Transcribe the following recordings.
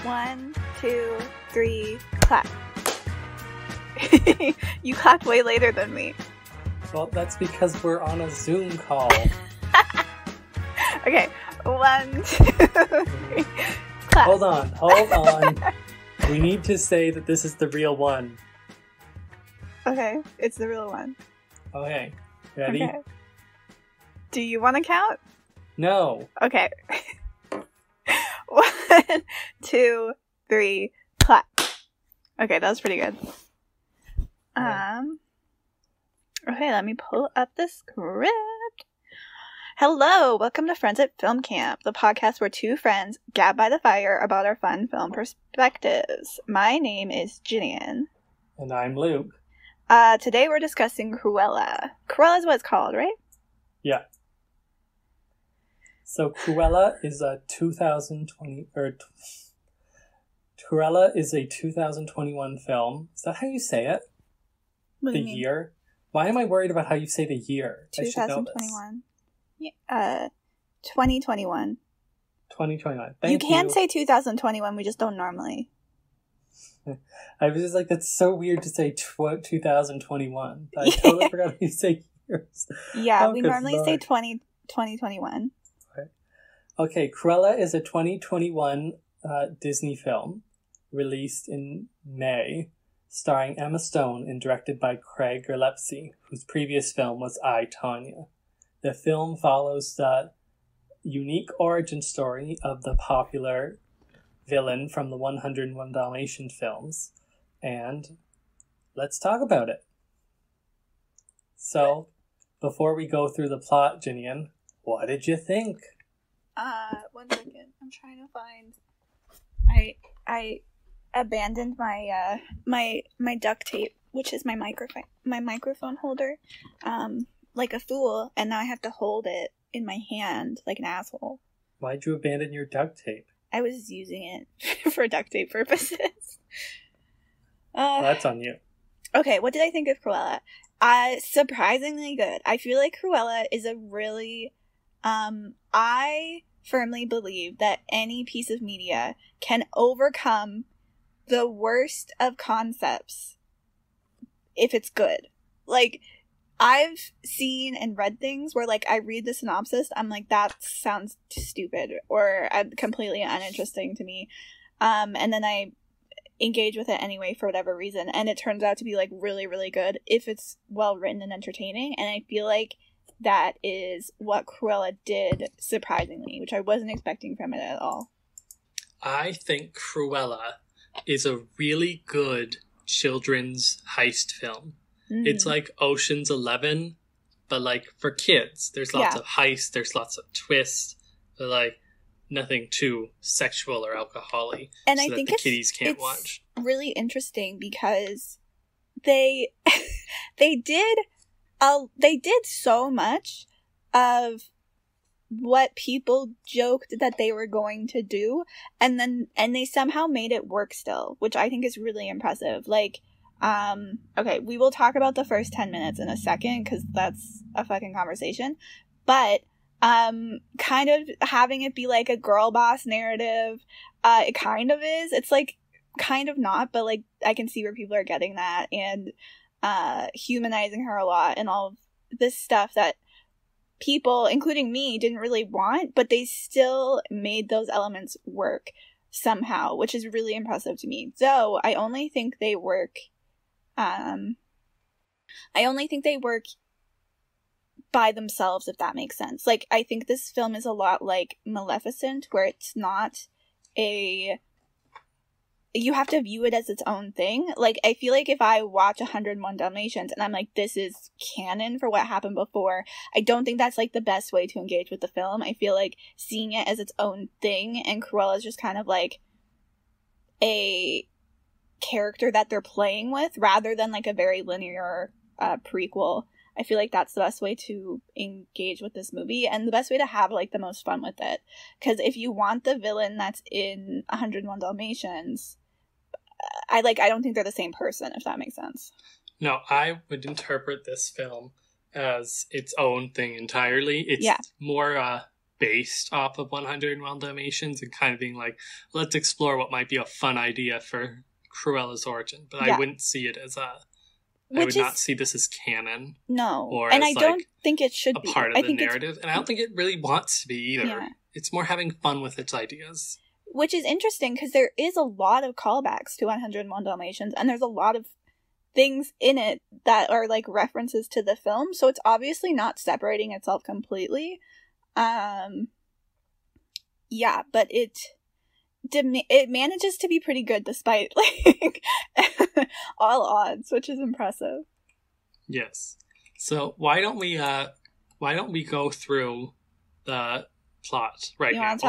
1, 2, 3, clap. You clapped way later than me. Well, that's because we're on a Zoom call. Okay, 1, 2, 3, clap. Hold on. We need to say that this is the real one. Okay, it's the real one. Okay, ready? Okay. Do you want to count? No. Okay. 1, 2, 3, clap. Okay, that was pretty good. Okay, let me pull up the script. Hello, welcome to Friends at Film Camp, the podcast where two friends gab by the fire about our fun film perspectives. My name is Jillian. And I'm Luke. Today we're discussing Cruella. Cruella is what it's called, right? Yeah. So Cruella is a 2021 film. Is that how you say it? What do the you mean? Year? Why am I worried about how you say the year? 2021. Yeah, 2021. 2021. You can say 2021, we just don't normally. I was just like, that's so weird to say 2021. I totally forgot how you say years. Yeah, we normally say 2021. Okay, Cruella is a 2021 Disney film released in May, starring Emma Stone and directed by Craig Gillespie, whose previous film was I, Tonya. The film follows the unique origin story of the popular villain from the 101 Dalmatian films, and let's talk about it. So, before we go through the plot, Jinian, what did you think? 1 second. I'm trying to find. I abandoned my my duct tape, which is my microphone holder, like a fool, and now I have to hold it in my hand like an asshole. Why'd you abandon your duct tape? I was using it for duct tape purposes. Well, that's on you. Okay, what did I think of Cruella? Surprisingly good. I feel like Cruella is a really... I firmly believe that any piece of media can overcome the worst of concepts if it's good. Like, I've seen and read things where, like, I read the synopsis, I'm like, that sounds stupid, or completely uninteresting to me. And then I engage with it anyway for whatever reason, and it turns out to be, like, really, really good if it's well written and entertaining, and I feel like that is what Cruella did surprisingly, which I wasn't expecting from it at all. I think Cruella is a really good children's heist film. It's like Ocean's 11, but like for kids. There's lots of heists, there's lots of twists, but like nothing too sexual or alcohol-y, and so I that think the kiddies can't watch. Really interesting because they did so much of what people joked that they were going to do, and they somehow made it work still, which I think is really impressive. Like, okay, we will talk about the first 10 minutes in a second, because that's a fucking conversation, but kind of having it be like a girl boss narrative, it kind of is. It's like kind of not, but like I can see where people are getting that, and humanizing her a lot and all of this stuff that people, including me, didn't really want, but they still made those elements work somehow, which is really impressive to me. Though I only think they work by themselves, if that makes sense. Like, I think this film is a lot like Maleficent, where it's not you have to view it as its own thing. Like, I feel like if I watch 101 Dalmatians and I'm like, this is canon for what happened before, I don't think that's like the best way to engage with the film. I feel like seeing it as its own thing, and Cruella is just kind of like a character that they're playing with, rather than like a very linear prequel. I feel like that's the best way to engage with this movie, and the best way to have like the most fun with it. Because if you want the villain that's in 101 Dalmatians, I don't think they're the same person, if that makes sense. No, I would interpret this film as its own thing entirely. It's more based off of 101 Dalmatians and kind of being like, let's explore what might be a fun idea for Cruella's origin. But I wouldn't see it as I would not see this as canon. No. Or and as, I don't think it should a be. part of the narrative. And I don't think it really wants to be either. Yeah. It's more having fun with its ideas. Which is interesting because there is a lot of callbacks to 101 Dalmatians, and there's a lot of things in it that are like references to the film, so it's obviously not separating itself completely. Yeah, but it manages to be pretty good despite like all odds, which is impressive. Yes. So why don't we go through the plot right now? You want to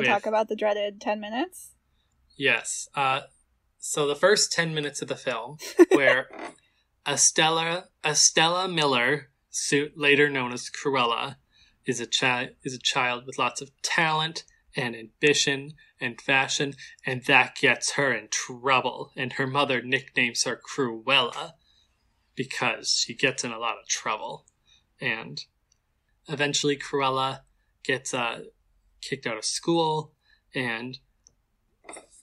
talk about the dreaded 10 minutes? Yes. So the first 10 minutes of the film, where Estella Miller, later known as Cruella, is a child with lots of talent and ambition and fashion, and that gets her in trouble. And her mother nicknames her Cruella because she gets in a lot of trouble. And eventually Cruella gets kicked out of school, and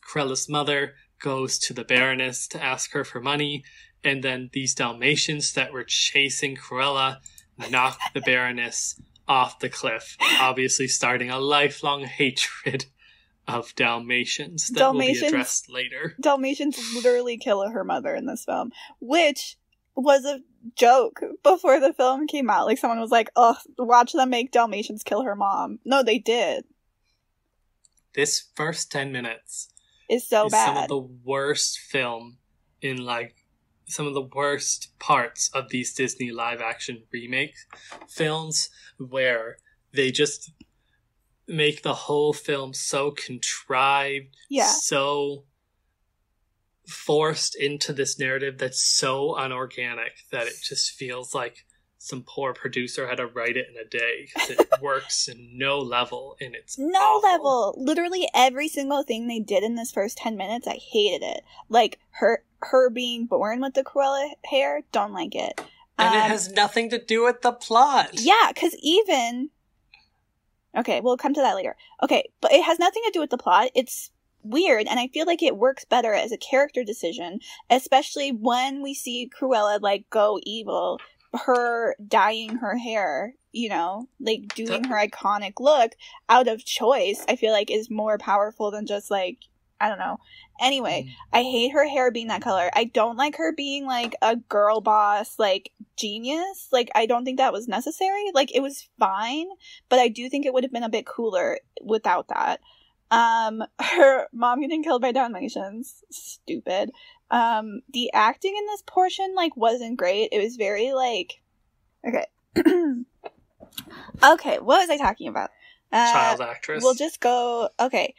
Cruella's mother goes to the Baroness to ask her for money, and then these Dalmatians that were chasing Cruella knock the Baroness off the cliff, obviously starting a lifelong hatred of Dalmatians that will be addressed later. Dalmatians literally kill her mother in this film, which was a joke before the film came out. Like, someone was like, oh, watch them make Dalmatians kill her mom. No, they did. This first 10 minutes is so bad. Some of the worst film in, like, some of the worst parts of these Disney live-action remake films, where they just make the whole film so contrived, so forced into this narrative that's so unorganic that it just feels like some poor producer had to write it in a day, because it works in no level, and it's awful. Literally every single thing they did in this first 10 minutes, I hated it. Like, her being born with the Cruella hair, don't like it. And it has nothing to do with the plot. Yeah, because even... Okay, we'll come to that later. Okay, but it has nothing to do with the plot. It's weird, and I feel like it works better as a character decision, especially when we see Cruella, like, go evil. Her dyeing her hair, you know, like, doing her iconic look out of choice, I feel like is more powerful than just, like, I don't know. Anyway, I hate her hair being that color. I don't like her being, like, a girl boss, like, genius. Like, I don't think that was necessary. Like, it was fine, but I do think it would have been a bit cooler without that. Her mom getting killed by Dalmatians, stupid. The acting in this portion, like, wasn't great. It was very, like, okay. Okay, what was I talking about? Child actress. We'll just go, okay.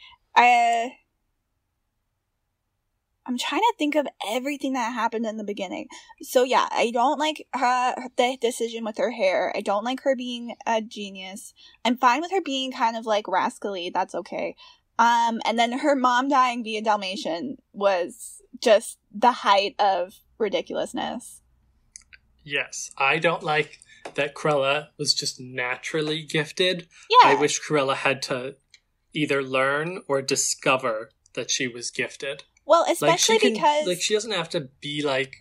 I'm trying to think of everything that happened in the beginning. So yeah, I don't like the decision with her hair. I don't like her being a genius. I'm fine with her being kind of, like, rascally. That's okay. And then her mom dying via Dalmatian was just the height of ridiculousness. Yes, I don't like that Cruella was just naturally gifted. Yeah. I wish Cruella had to either learn or discover that she was gifted. Well, especially because... Like, she doesn't have to be, like...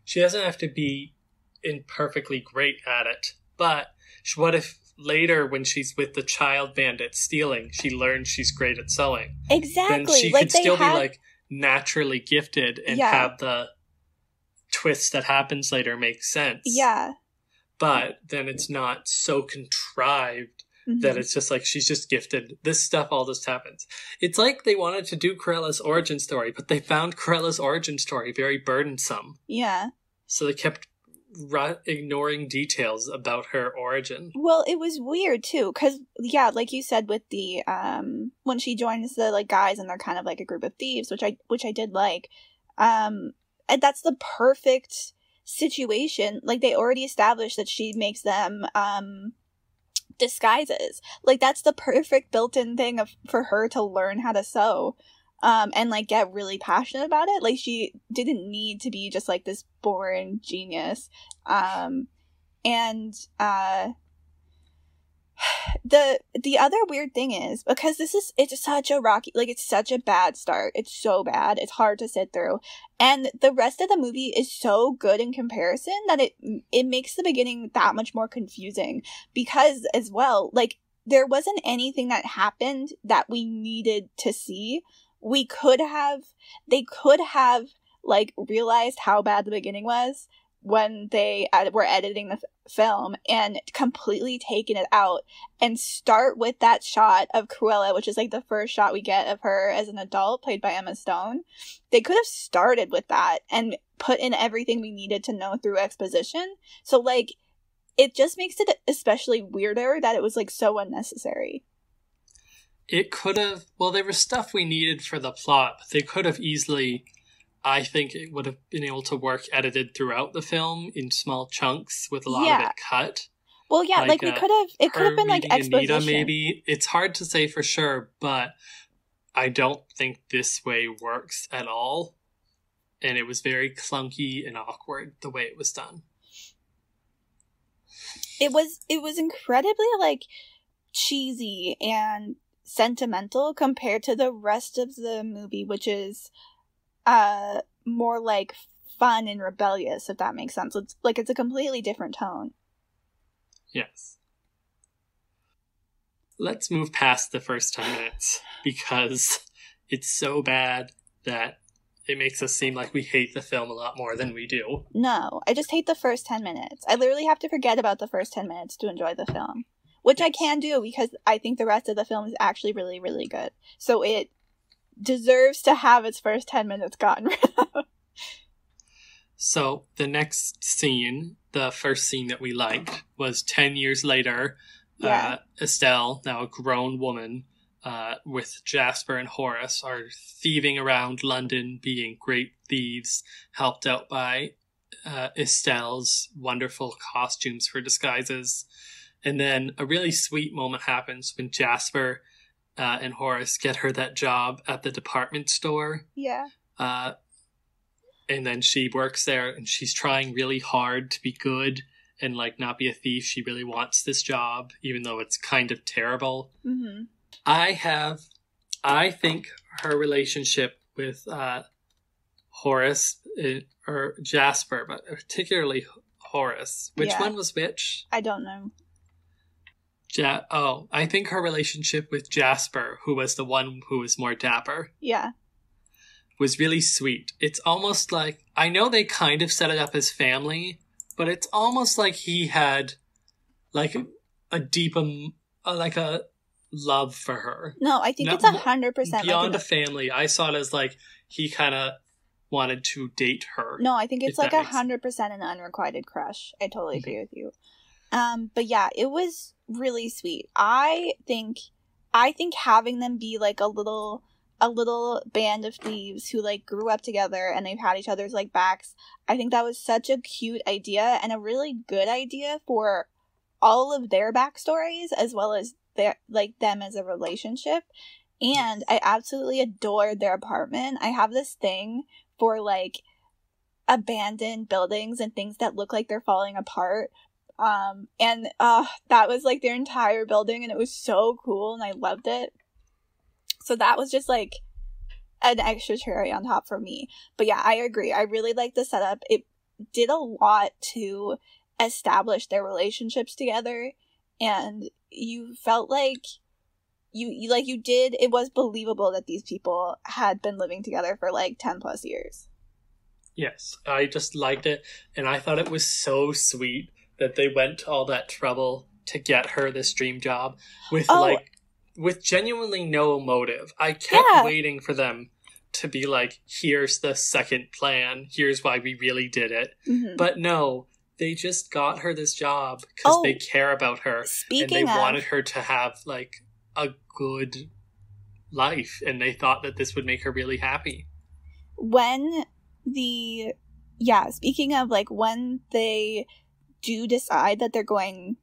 She doesn't have to be imperfectly great at it. But what if later, when she's with the child bandit stealing, she learns she's great at sewing? Exactly. Then she could still be, like, naturally gifted and have the twist that happens later make sense. Yeah. But then it's not so contrived that it's just like, she's just gifted. This stuff all just happens. It's like they wanted to do Cruella's origin story, but they found Cruella's origin story very burdensome. Yeah. So they kept ignoring details about her origin. Well, it was weird too, because yeah, like you said, with the when she joins the, like, guys and they're kind of like a group of thieves, which I did like. And that's the perfect situation. Like, they already established that she makes them disguises. Like, that's the perfect built-in thing for her to learn how to sew. And, like, get really passionate about it. Like, she didn't need to be just, like, this born genius. And the other weird thing is, because it's such a rocky, like, it's such a bad start. It's so bad. It's hard to sit through. And the rest of the movie is so good in comparison that it makes the beginning that much more confusing. Because, as well, like, there wasn't anything that happened that we needed to see. They could have, like, realized how bad the beginning was when they were editing the film and completely taken it out and start with that shot of Cruella, which is like the first shot we get of her as an adult, played by Emma Stone. They could have started with that and put in everything we needed to know through exposition. So, like, it just makes it especially weirder that it was, like, so unnecessary. It could have, well, there was stuff we needed for the plot, but they could have easily, I think it would have been able to work edited throughout the film in small chunks with a lot of it cut. Well, yeah, like we could have, it could have been like exposition. Anita, maybe. It's hard to say for sure, but I don't think this way works at all. And it was very clunky and awkward the way it was done. It was incredibly, like, cheesy and sentimental compared to the rest of the movie, which is more like fun and rebellious, if that makes sense. It's a completely different tone. Yes. Let's move past the first 10 minutes because it's so bad that it makes us seem like we hate the film a lot more than we do. No, I just hate the first 10 minutes. I literally have to forget about the first 10 minutes to enjoy the film, which I can do because I think the rest of the film is actually really, really good. So it deserves to have its first 10 minutes gotten rid of. So the next scene, the first scene that we liked, was 10 years later. Yeah. Estelle, now a grown woman, with Jasper and Horace, are thieving around London, being great thieves, helped out by Estelle's wonderful costumes for disguises. And then a really sweet moment happens when Jasper and Horace get her that job at the department store. Yeah. And then she works there and she's trying really hard to be good and, like, not be a thief. She really wants this job, even though it's kind of terrible. Mm-hmm. I think her relationship with Horace, or Jasper, but particularly Horace. Which one was which? I don't know. I think her relationship with Jasper, who was the one who was more dapper. Yeah. Was really sweet. It's almost like, I know they kind of set it up as family, but it's almost like he had, like, a deep, like a love for her. No, I think it's 100% beyond a family. I saw it as like he kind of wanted to date her. No, I think it's like 100% an unrequited crush. I totally agree with you. But yeah, it was really sweet. I think having them be like a little band of thieves who, like, grew up together and they've had each other's, like, backs. I think that was such a cute idea and a really good idea for all of their backstories as well as their, like, them as a relationship. And I absolutely adored their apartment. I have this thing for, like, abandoned buildings and things that look like they're falling apart. And that was, like, their entire building and it was so cool and I loved it. So that was just, like, an extra cherry on top for me. But yeah, I agree. I really like the setup. It did a lot to establish their relationships together. And you felt like you did. It was believable that these people had been living together for, like, 10 plus years. Yes, I just liked it. And I thought it was so sweet that they went to all that trouble to get her this dream job with genuinely no motive. I kept waiting for them to be like, here's the second plan. Here's why we really did it. Mm-hmm. But no, they just got her this job because they care about her. And they wanted her to have, like, a good life. And they thought that this would make her really happy. Speaking of, like, when they do decide that they're going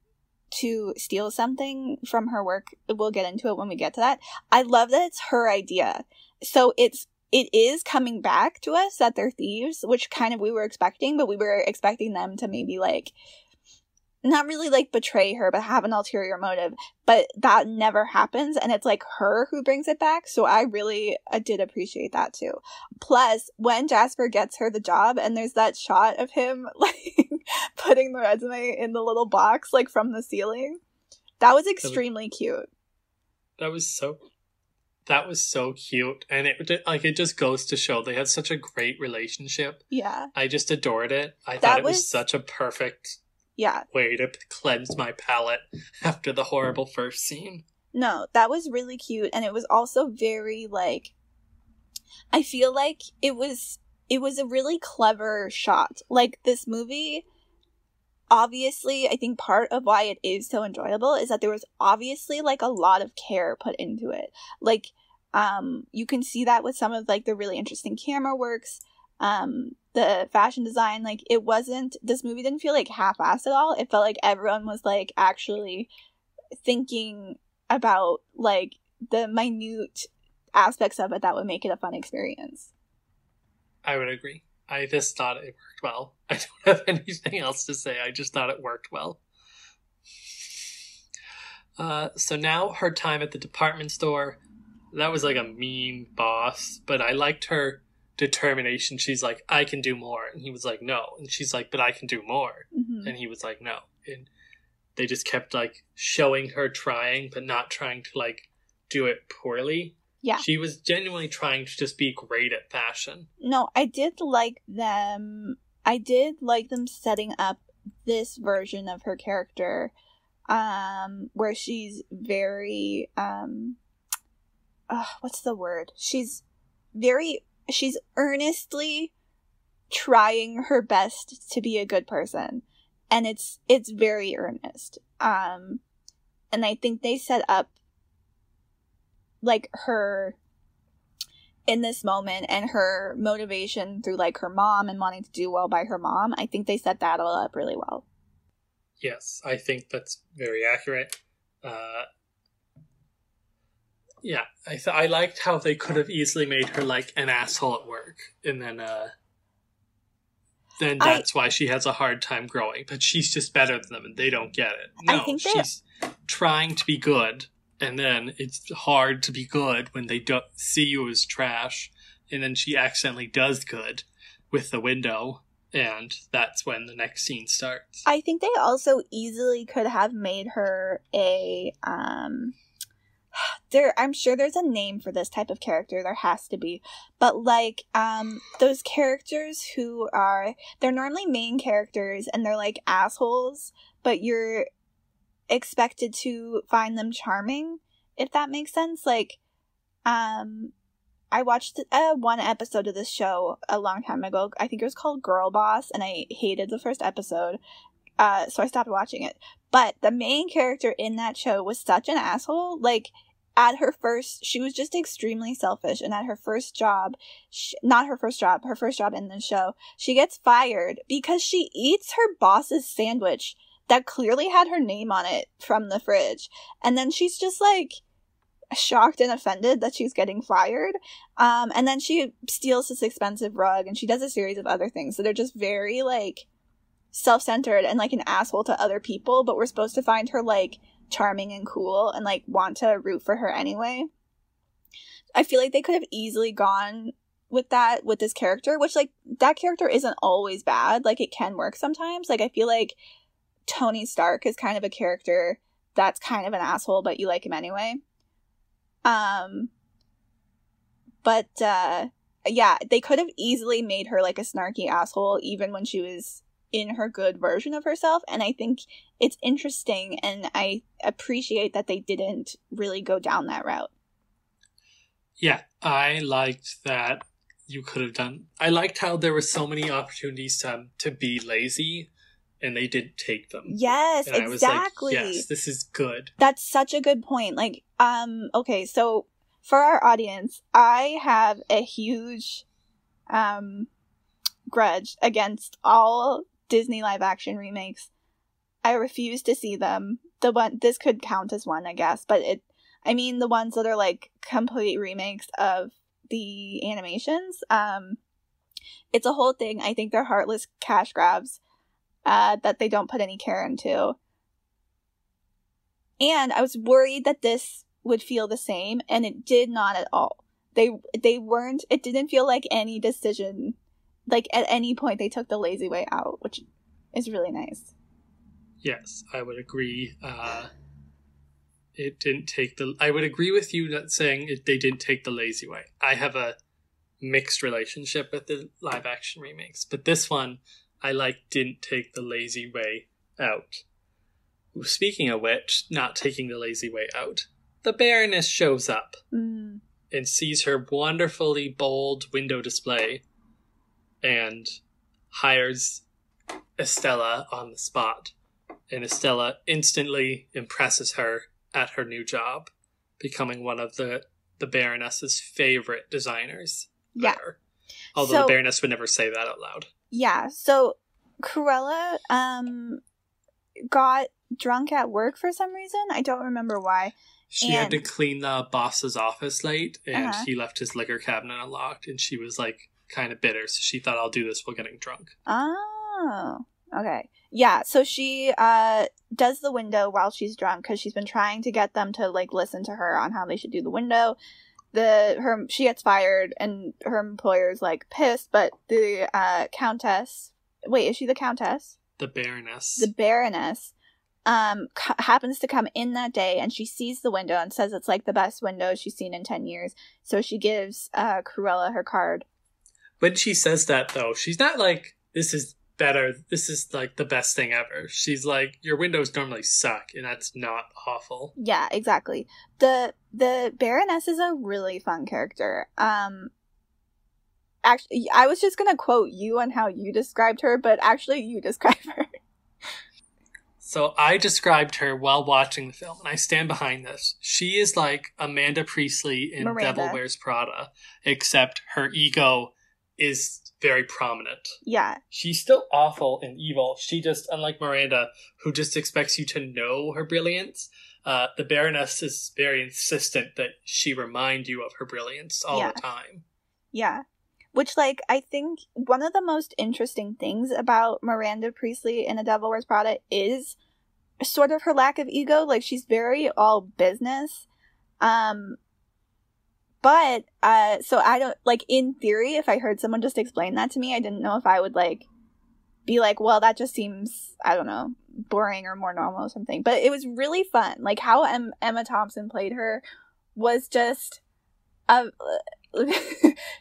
to steal something from her work, we'll get into it when we get to that. I love that it's her idea. So it is coming back to us that they're thieves, which kind of we were expecting, but we were expecting them to maybe, like, not really like betray her, but have an ulterior motive. But that never happens, and it's like her who brings it back. So I did appreciate that too. Plus, when Jasper gets her the job, and there's that shot of him like putting the resume in the little box like from the ceiling, that was extremely cute. That was so cute, and it just goes to show they had such a great relationship. Yeah, I just adored it. I thought it was such a perfect way to cleanse my palate after the horrible first scene. No, that was really cute, and it was also very like, I feel like it was a really clever shot. Like, this movie, obviously, I think part of why it is so enjoyable is that there was obviously like a lot of care put into it. Like, you can see that with some of like the really interesting camera works, the fashion design. Like, this movie didn't feel like half-assed at all. It felt like everyone was like actually thinking about like the minute aspects of it that would make it a fun experience. I would agree. I just thought it worked well. I don't have anything else to say. I just thought it worked well. So now her time at the department store. That was like a mean boss, but I liked her determination. She's like, I can do more. And he was like, no. And she's like, but I can do more. Mm-hmm. And he was like, no. And they just kept like showing her trying, but not trying to like do it poorly. Yeah. She was genuinely trying to just be great at fashion. No, I did like them setting up this version of her character, where she's very, what's the word? She's earnestly trying her best to be a good person. And it's very earnest. And I think they set up like her in this moment and her motivation through like her mom and wanting to do well by her mom. I think they set that all up really well. Yes, I think that's very accurate. Yeah, I liked how they could have easily made her like an asshole at work, and then that's why she has a hard time growing. But she's just better than them, and they don't get it. No, she's trying to be good, and then it's hard to be good when they don't see you as trash, and then she accidentally does good with the window, and that's when the next scene starts. I think they also easily could have made her a I'm sure there's a name for this type of character. There has to be. But like those characters who they're normally main characters and they're like assholes, but you're expected to find them charming, if that makes sense. Like I watched one episode of this show a long time ago. I think it was called Girl Boss, and I hated the first episode. So I stopped watching it. But the main character in that show was such an asshole. Like, she was just extremely selfish. And at her first job, her first job in the show, she gets fired because she eats her boss's sandwich that clearly had her name on it from the fridge. And then she's just like shocked and offended that she's getting fired. And then she steals this expensive rug, and she does a series of other things. So they're just very like self-centered and like an asshole to other people, but we're supposed to find her like charming and cool and like want to root for her anyway. I feel like they could have easily gone with that with this character, which like that character isn't always bad. Like, it can work sometimes. Like, I feel like Tony Stark is kind of a character that's kind of an asshole, but you like him anyway. But yeah, they could have easily made her like a snarky asshole even when she was in her good version of herself, and I think it's interesting, and I appreciate that they didn't really go down that route. Yeah, I liked that you could have done. I liked how there were so many opportunities to be lazy, and they did take them. Yes, and exactly. I was like, yes, this is good. That's such a good point. Like, okay, so for our audience, I have a huge grudge against all Disney live action remakes. I refuse to see them. This could count as one, I guess, but the ones that are like complete remakes of the animations, it's a whole thing. I think they're heartless cash grabs. that they don't put any care into. And I was worried that this would feel the same, and it did not at all. They weren't, it didn't feel like any decision, like at any point they took the lazy way out, which is really nice. Yes, I would agree. I would agree with you not saying they didn't take the lazy way. I have a mixed relationship with the live action remakes, but this one I didn't take the lazy way out. Speaking of which, not taking the lazy way out, the Baroness shows up and sees her wonderfully bold window display and hires Estella on the spot. And Estella instantly impresses her at her new job, becoming one of the Baroness's favorite designers. Yeah. Ever. Although the Baroness would never say that out loud. Yeah, so Cruella got drunk at work for some reason. I don't remember why. She had to clean the boss's office late, and he left his liquor cabinet unlocked, and she was kind of bitter, so she thought, I'll do this while getting drunk. Oh, okay. Yeah, so she does the window while she's drunk, because she's been trying to get them to listen to her on how they should do the window. She gets fired, and her employer's pissed, but the Countess, wait, is she the Countess? The Baroness. The Baroness happens to come in that day, and she sees the window and says it's the best window she's seen in 10 years. So she gives Cruella her card. When she says that, though, she's not this is better, this is the best thing ever. She's your windows normally suck, and that's not awful. Yeah, exactly. The Baroness is a really fun character. Actually, I was just gonna quote you on how you described her, but actually you describe her. So I described her while watching the film, and I stand behind this. She is Amanda Priestley in Miranda. Devil Wears Prada, except her ego is very prominent. Yeah. She's still awful and evil. She just, unlike Miranda, who just expects you to know her brilliance, the Baroness is very insistent that she remind you of her brilliance all the time. Yeah. Which, I think one of the most interesting things about Miranda Priestley in A Devil Wears Prada is sort of her lack of ego. She's very all business. But, so I don't, in theory, if I heard someone just explain that to me, I didn't know if I would, be well, that just seems, I don't know, boring or more normal or something. But it was really fun. How Emma Thompson played her was just,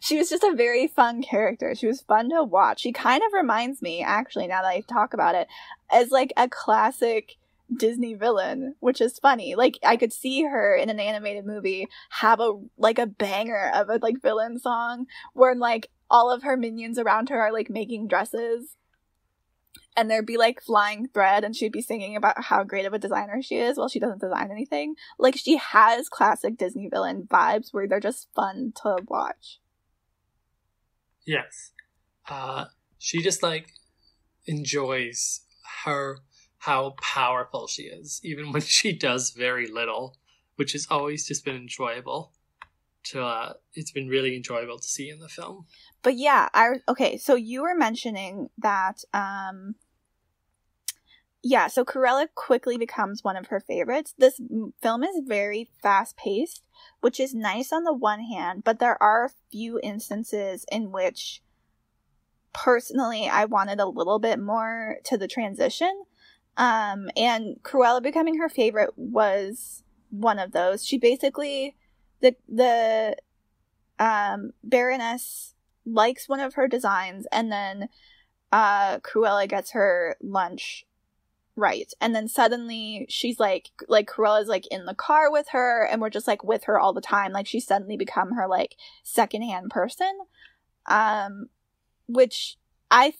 she was just a very fun character. She was fun to watch. She kind of reminds me, actually, now that I talk about it, as, a classic Disney villain, which is funny. I could see her in an animated movie have a banger of a villain song where all of her minions around her are making dresses, and there'd be flying thread, and she'd be singing about how great of a designer she is while she doesn't design anything. She has classic Disney villain vibes where they're just fun to watch. Yes. She just enjoys how powerful she is, even when she does very little, which has always just been enjoyable. It's been really enjoyable to see in the film. But yeah, okay, so you were mentioning that, so Cruella quickly becomes one of her favorites. This film is very fast-paced, which is nice on the one hand, but there are a few instances in which, personally, I wanted a little bit more to the transition. And Cruella becoming her favorite was one of those. She basically, the Baroness likes one of her designs, and then Cruella gets her lunch right, and then suddenly she's Cruella's in the car with her, and we're just with her all the time. She's suddenly become her secondhand person, which I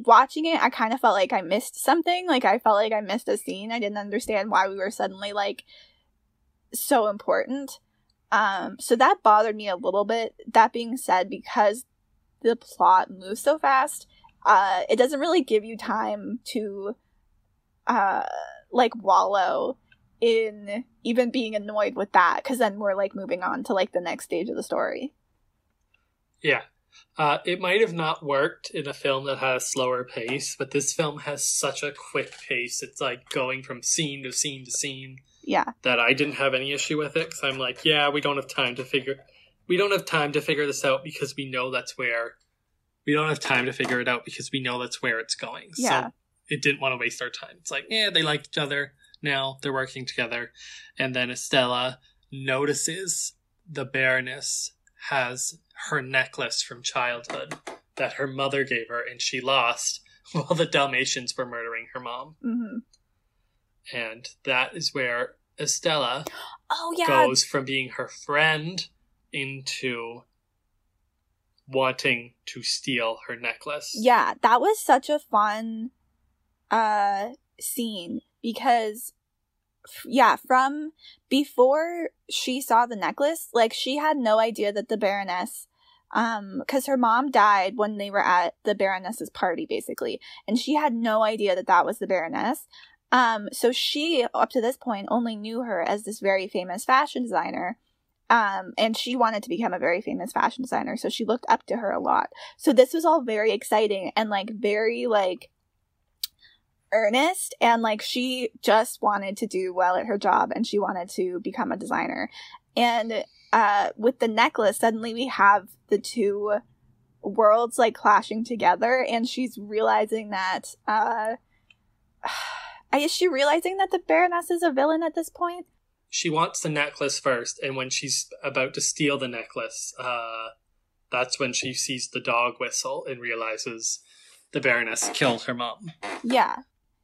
watching it, I kind of felt like I missed something. I felt like I missed a scene. I didn't understand why we were suddenly so important. So that bothered me a little bit. That being said, because the plot moves so fast, it doesn't really give you time to wallow in even being annoyed with that, because then we're moving on to the next stage of the story. Yeah. It might have not worked in a film that had a slower pace, but this film has such a quick pace. It's like going from scene to scene to scene. Yeah. That I didn't have any issue with it, because I'm like, yeah, we don't have time to figure this out because we know that's where. We don't have time to figure it out because we know that's where it's going. Yeah. So it didn't want to waste our time. It's like, yeah, they like each other now. They're working together. And then Estella notices the Baroness has her necklace from childhood that her mother gave her and she lost while the Dalmatians were murdering her mom. Mm-hmm. And that is where Estella goes from being her friend into wanting to steal her necklace. Yeah, that was such a fun scene because from before she saw the necklace, like, she had no idea that the Baroness, because her mom died when they were at the Baroness's party, basically, and she had no idea that that was the Baroness. So she, up to this point, only knew her as this very famous fashion designer, and she wanted to become a very famous fashion designer, so she looked up to her a lot. So this was all very exciting and, like, very, like, earnest, and, like, she just wanted to do well at her job and she wanted to become a designer. And with the necklace, suddenly we have the two worlds, like, clashing together, and she's realizing that is she realizing that the Baroness is a villain at this point? She wants the necklace first, and when she's about to steal the necklace, that's when she sees the dog whistle and realizes the Baroness killed her mom. Yeah.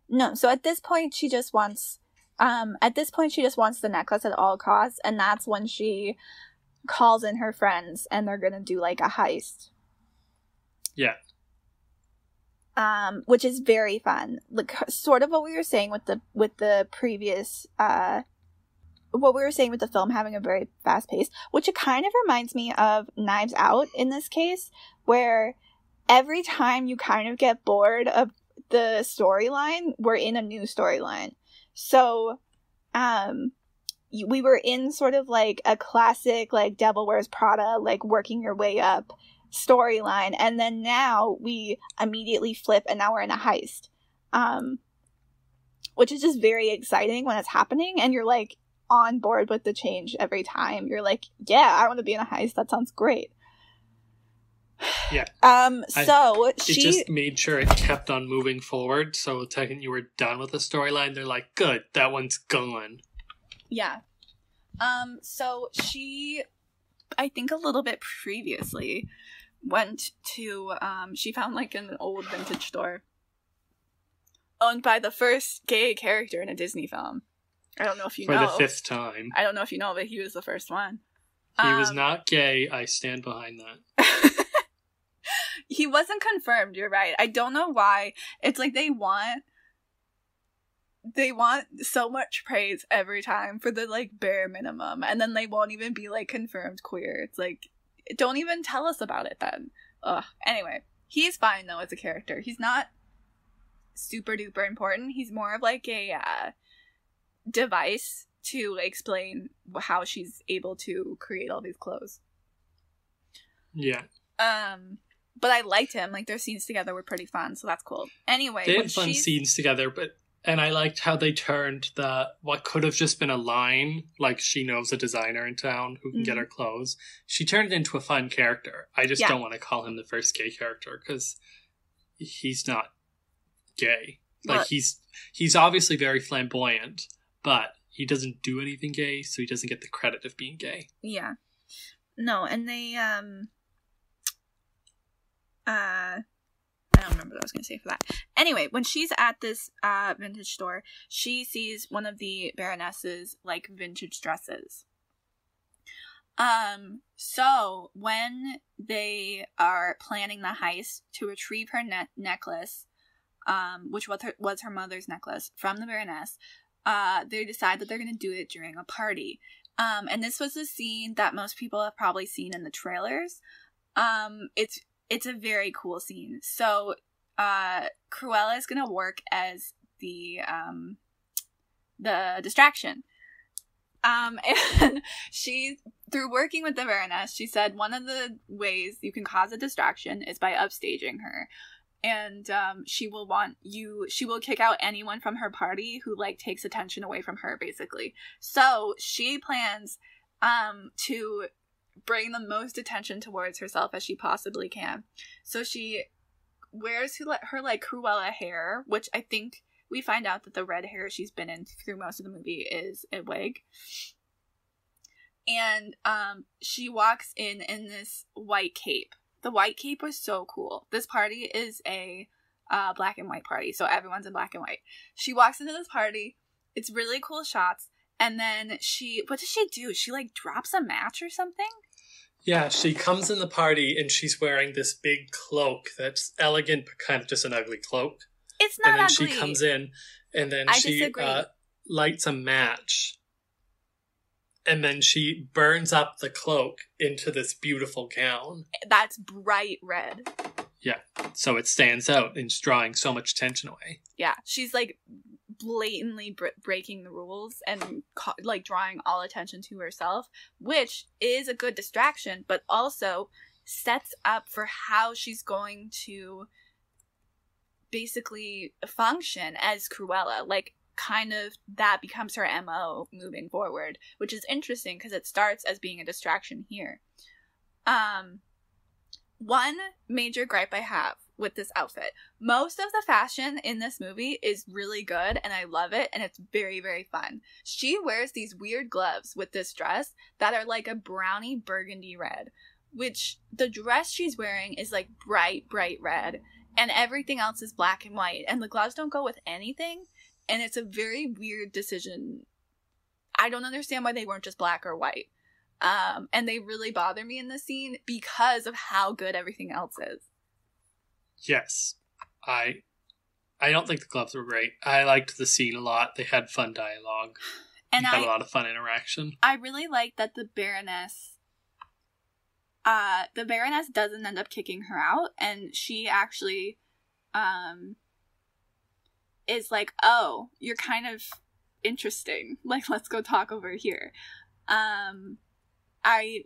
No, so at this point she just wants the necklace at all costs, and that's when she calls in her friends and they're gonna do, like, a heist. Yeah. Which is very fun. Like, sort of what we were saying with the previous what we were saying with the film having a very fast pace, which it kind of reminds me of Knives Out in this case, where every time you kind of get bored of the storyline, we're in a new storyline. So, we were in sort of like a classic, like, Devil Wears Prada, like, working your way up storyline, and then now we immediately flip and now we're in a heist. Which is just very exciting when it's happening, and you're, like, on board with the change every time. You're like, yeah, I want to be in a heist. That sounds great. Yeah. It just made sure it kept on moving forward. So the second you were done with the storyline, they're like, good, that one's gone. Yeah. So she, I think a little bit previously, went to, she found, like, an old vintage store owned by the first gay character in a Disney film. I don't know if you know. For the 5th time. I don't know if you know, but he was the first one. He was not gay. I stand behind that. He wasn't confirmed, you're right. I don't know why. It's like they want so much praise every time for the, like, bare minimum, and then they won't even be, like, confirmed queer. It's like, don't even tell us about it then. Ugh. Anyway, he's fine though as a character. He's not super duper important. He's more of, like, a device to explain how she's able to create all these clothes. Yeah. But I liked him. Like, their scenes together were pretty fun, so that's cool. Anyway, they had fun scenes together, and I liked how they turned what could have just been a line, like, she knows a designer in town who can get her clothes. She turned it into a fun character. I just don't want to call him the first gay character, because he's not gay. Like, he's obviously very flamboyant, but he doesn't do anything gay, so he doesn't get the credit of being gay. Yeah. No, and they, I don't remember what I was going to say for that. Anyway, when she's at this vintage store, she sees one of the Baroness's, like, vintage dresses. So when they are planning the heist to retrieve her necklace, which was her mother's necklace from the Baroness, they decide that they're going to do it during a party. And this was a scene that most people have probably seen in the trailers. It's a very cool scene. So, Cruella is gonna work as the distraction. And she, through working with the Baroness, she said one of the ways you can cause a distraction is by upstaging her. And she will kick out anyone from her party who, like, takes attention away from her, basically. So she plans to bring the most attention towards herself as she possibly can. So she wears her like Cruella hair, which I think we find out that the red hair she's been in through most of the movie is a wig. And she walks in this white cape. The white cape was so cool. This party is a black and white party, so everyone's in black and white. She walks into this party. It's really cool shots. And then what does she do? She, like, drops a match or something? Yeah, she comes in the party and she's wearing this big cloak that's elegant, but kind of just an ugly cloak. It's not ugly. And then she comes in and then she lights a match. And then she burns up the cloak into this beautiful gown. That's bright red. Yeah, so it stands out and it's drawing so much attention away. Yeah, she's, like, blatantly breaking the rules and, like, drawing all attention to herself, which is a good distraction, but also sets up for how she's going to basically function as Cruella. Like, kind of that becomes her MO moving forward, which is interesting because it starts as being a distraction here. One major gripe I have with this outfit, most of the fashion in this movie is really good and I love it and it's very, very fun. She wears these weird gloves with this dress that are like a brownie burgundy red, which the dress she's wearing is like bright, bright red and everything else is black and white and the gloves don't go with anything. And it's a very weird decision. I don't understand why they weren't just black or white. And they really bother me in this scene because of how good everything else is. Yes. I don't think the gloves were great. I liked the scene a lot. They had fun dialogue. And had a lot of fun interaction. I really like that the Baroness doesn't end up kicking her out. And she actually is like, oh, you're kind of interesting. Like, let's go talk over here. I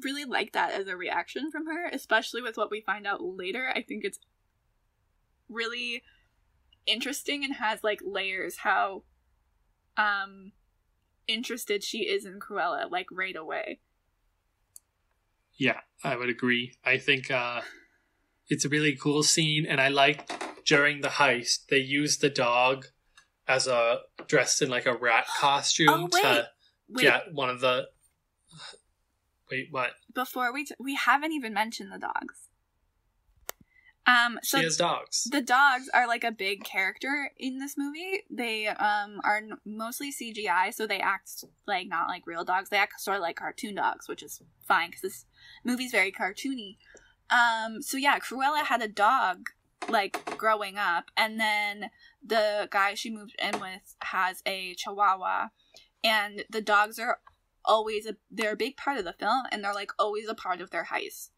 really like that as a reaction from her, especially with what we find out later. I think it's really interesting and has, like, layers how interested she is in Cruella, like, right away. Yeah, I would agree. I think it's a really cool scene, and I like during the heist, they use the dog as dressed in, like, a rat costume to get one of the... Wait, what? Before we haven't even mentioned the dogs. So she has dogs. The dogs are, like, a big character in this movie. They are mostly CGI, so they act like not like real dogs. They act sort of like cartoon dogs, which is fine because this movie's very cartoony. So yeah, Cruella had a dog, like, growing up, and then the guy she moved in with has a Chihuahua, and the dogs are they're a big part of the film, and they're, like, always a part of their heist.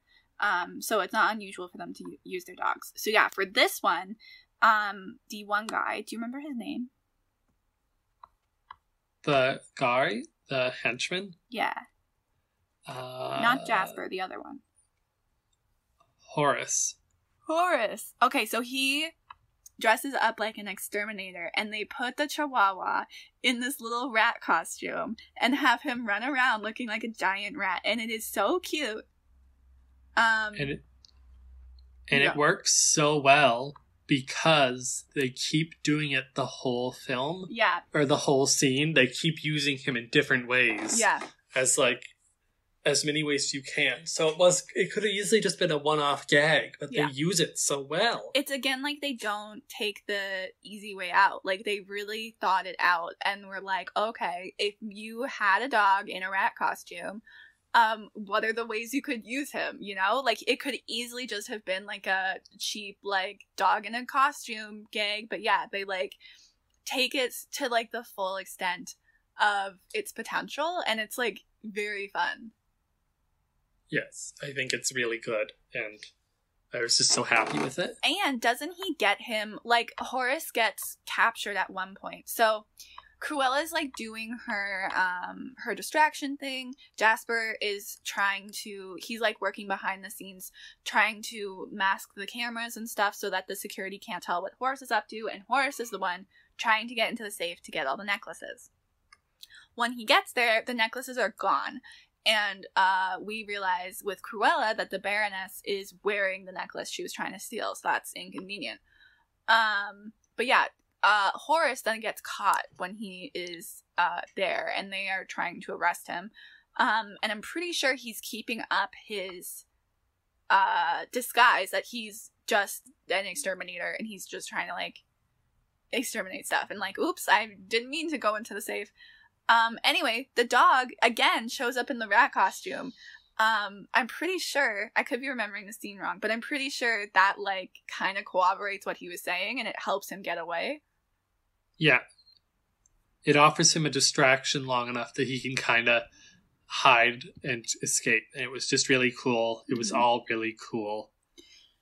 So it's not unusual for them to use their dogs. So yeah, for this one, the one guy, do you remember his name? The guy? The henchman? Yeah. Not Jasper, the other one. Horace. Okay, so he dresses up like an exterminator, and they put the Chihuahua in this little rat costume and have him run around looking like a giant rat, and it is so cute. And it works so well because they keep doing it the whole film. Yeah. Or the whole scene. They keep using him in different ways. Yeah. As many ways as you can. So it could have easily just been a one-off gag, but they use it so well. It's, again, like, they don't take the easy way out. Like, they really thought it out and were like, okay, if you had a dog in a rat costume, what are the ways you could use him, you know? Like, it could easily just have been, like, a cheap, like, dog in a costume gag, but yeah, they, like, take it to, like, the full extent of its potential, and it's, like, very fun. Yes, I think it's really good, and I was just so happy with it. And doesn't he get him, like, Horace gets captured at one point. So Cruella's like doing her her distraction thing. Jasper is he's like working behind the scenes trying to mask the cameras and stuff so that the security can't tell what Horace is up to, and Horace is the one trying to get into the safe to get all the necklaces. When he gets there, the necklaces are gone. And we realize with Cruella that the Baroness is wearing the necklace she was trying to steal, so that's inconvenient. But yeah, Horace then gets caught when he is there, and they are trying to arrest him. And I'm pretty sure he's keeping up his disguise that he's just an exterminator, and he's just trying to, like, exterminate stuff. And, like, oops, I didn't mean to go into the safe. Anyway, the dog, again, shows up in the rat costume. I'm pretty sure, I could be remembering the scene wrong, but I'm pretty sure that, like, kind of corroborates what he was saying, and it helps him get away. Yeah. It offers him a distraction long enough that he can kind of hide and escape. And it was just really cool. It was all really cool.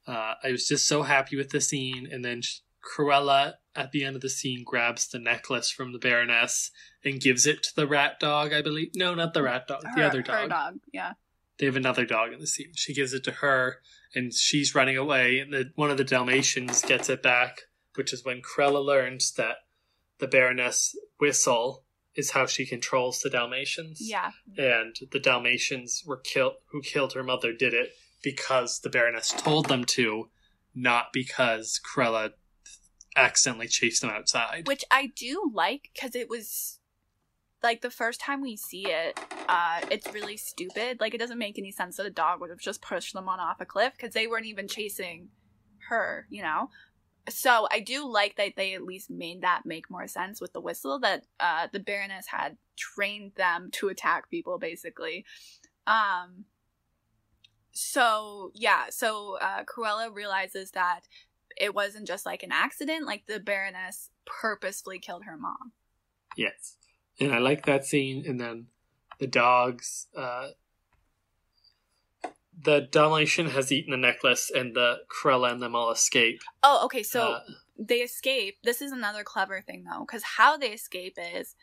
I was just so happy with the scene, and then Cruella, at the end of the scene, grabs the necklace from the Baroness and gives it to the rat dog, I believe. No, not the rat dog. The other dog. Her dog, yeah. They have another dog in the scene. She gives it to her, and she's running away, and one of the Dalmatians gets it back, which is when Cruella learns that the Baroness whistle is how she controls the Dalmatians. Yeah. And the Dalmatians who killed her mother did it because the Baroness told them to, not because Cruella accidentally chased them outside. Which I do like, because it was, like, the first time we see it, it's really stupid. Like, it doesn't make any sense that a dog would have just pushed them off a cliff, because they weren't even chasing her, you know? So I do like that they at least made that make more sense with the whistle, that the Baroness had trained them to attack people, basically. So Cruella realizes that it wasn't just, like, an accident, like, the Baroness purposefully killed her mom. Yes. And I like that scene, and then the dogs, the Dalmatian has eaten the necklace, and the Cruella and them all escape. Oh, okay, so they escape. This is another clever thing, though, because how they escape is,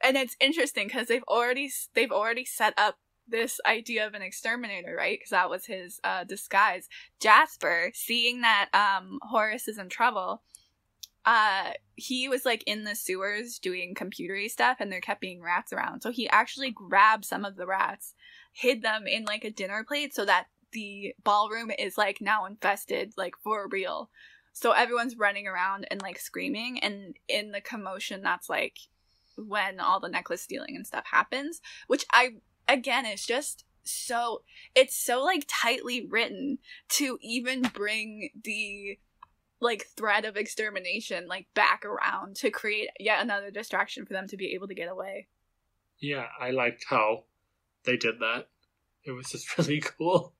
and it's interesting, because they've already set up this idea of an exterminator, right? Because that was his disguise. Jasper, seeing that Horace is in trouble, he was, like, in the sewers doing computery stuff, and there kept being rats around. So he actually grabbed some of the rats, hid them in, like, a dinner plate, so that the ballroom is, like, now infested, like, for real. So everyone's running around and, like, screaming, and in the commotion, that's, like, when all the necklace stealing and stuff happens, which again, it's just it's so, like, tightly written to even bring the, like, threat of extermination, like, back around to create yet another distraction for them to be able to get away. Yeah, I liked how they did that. It was just really cool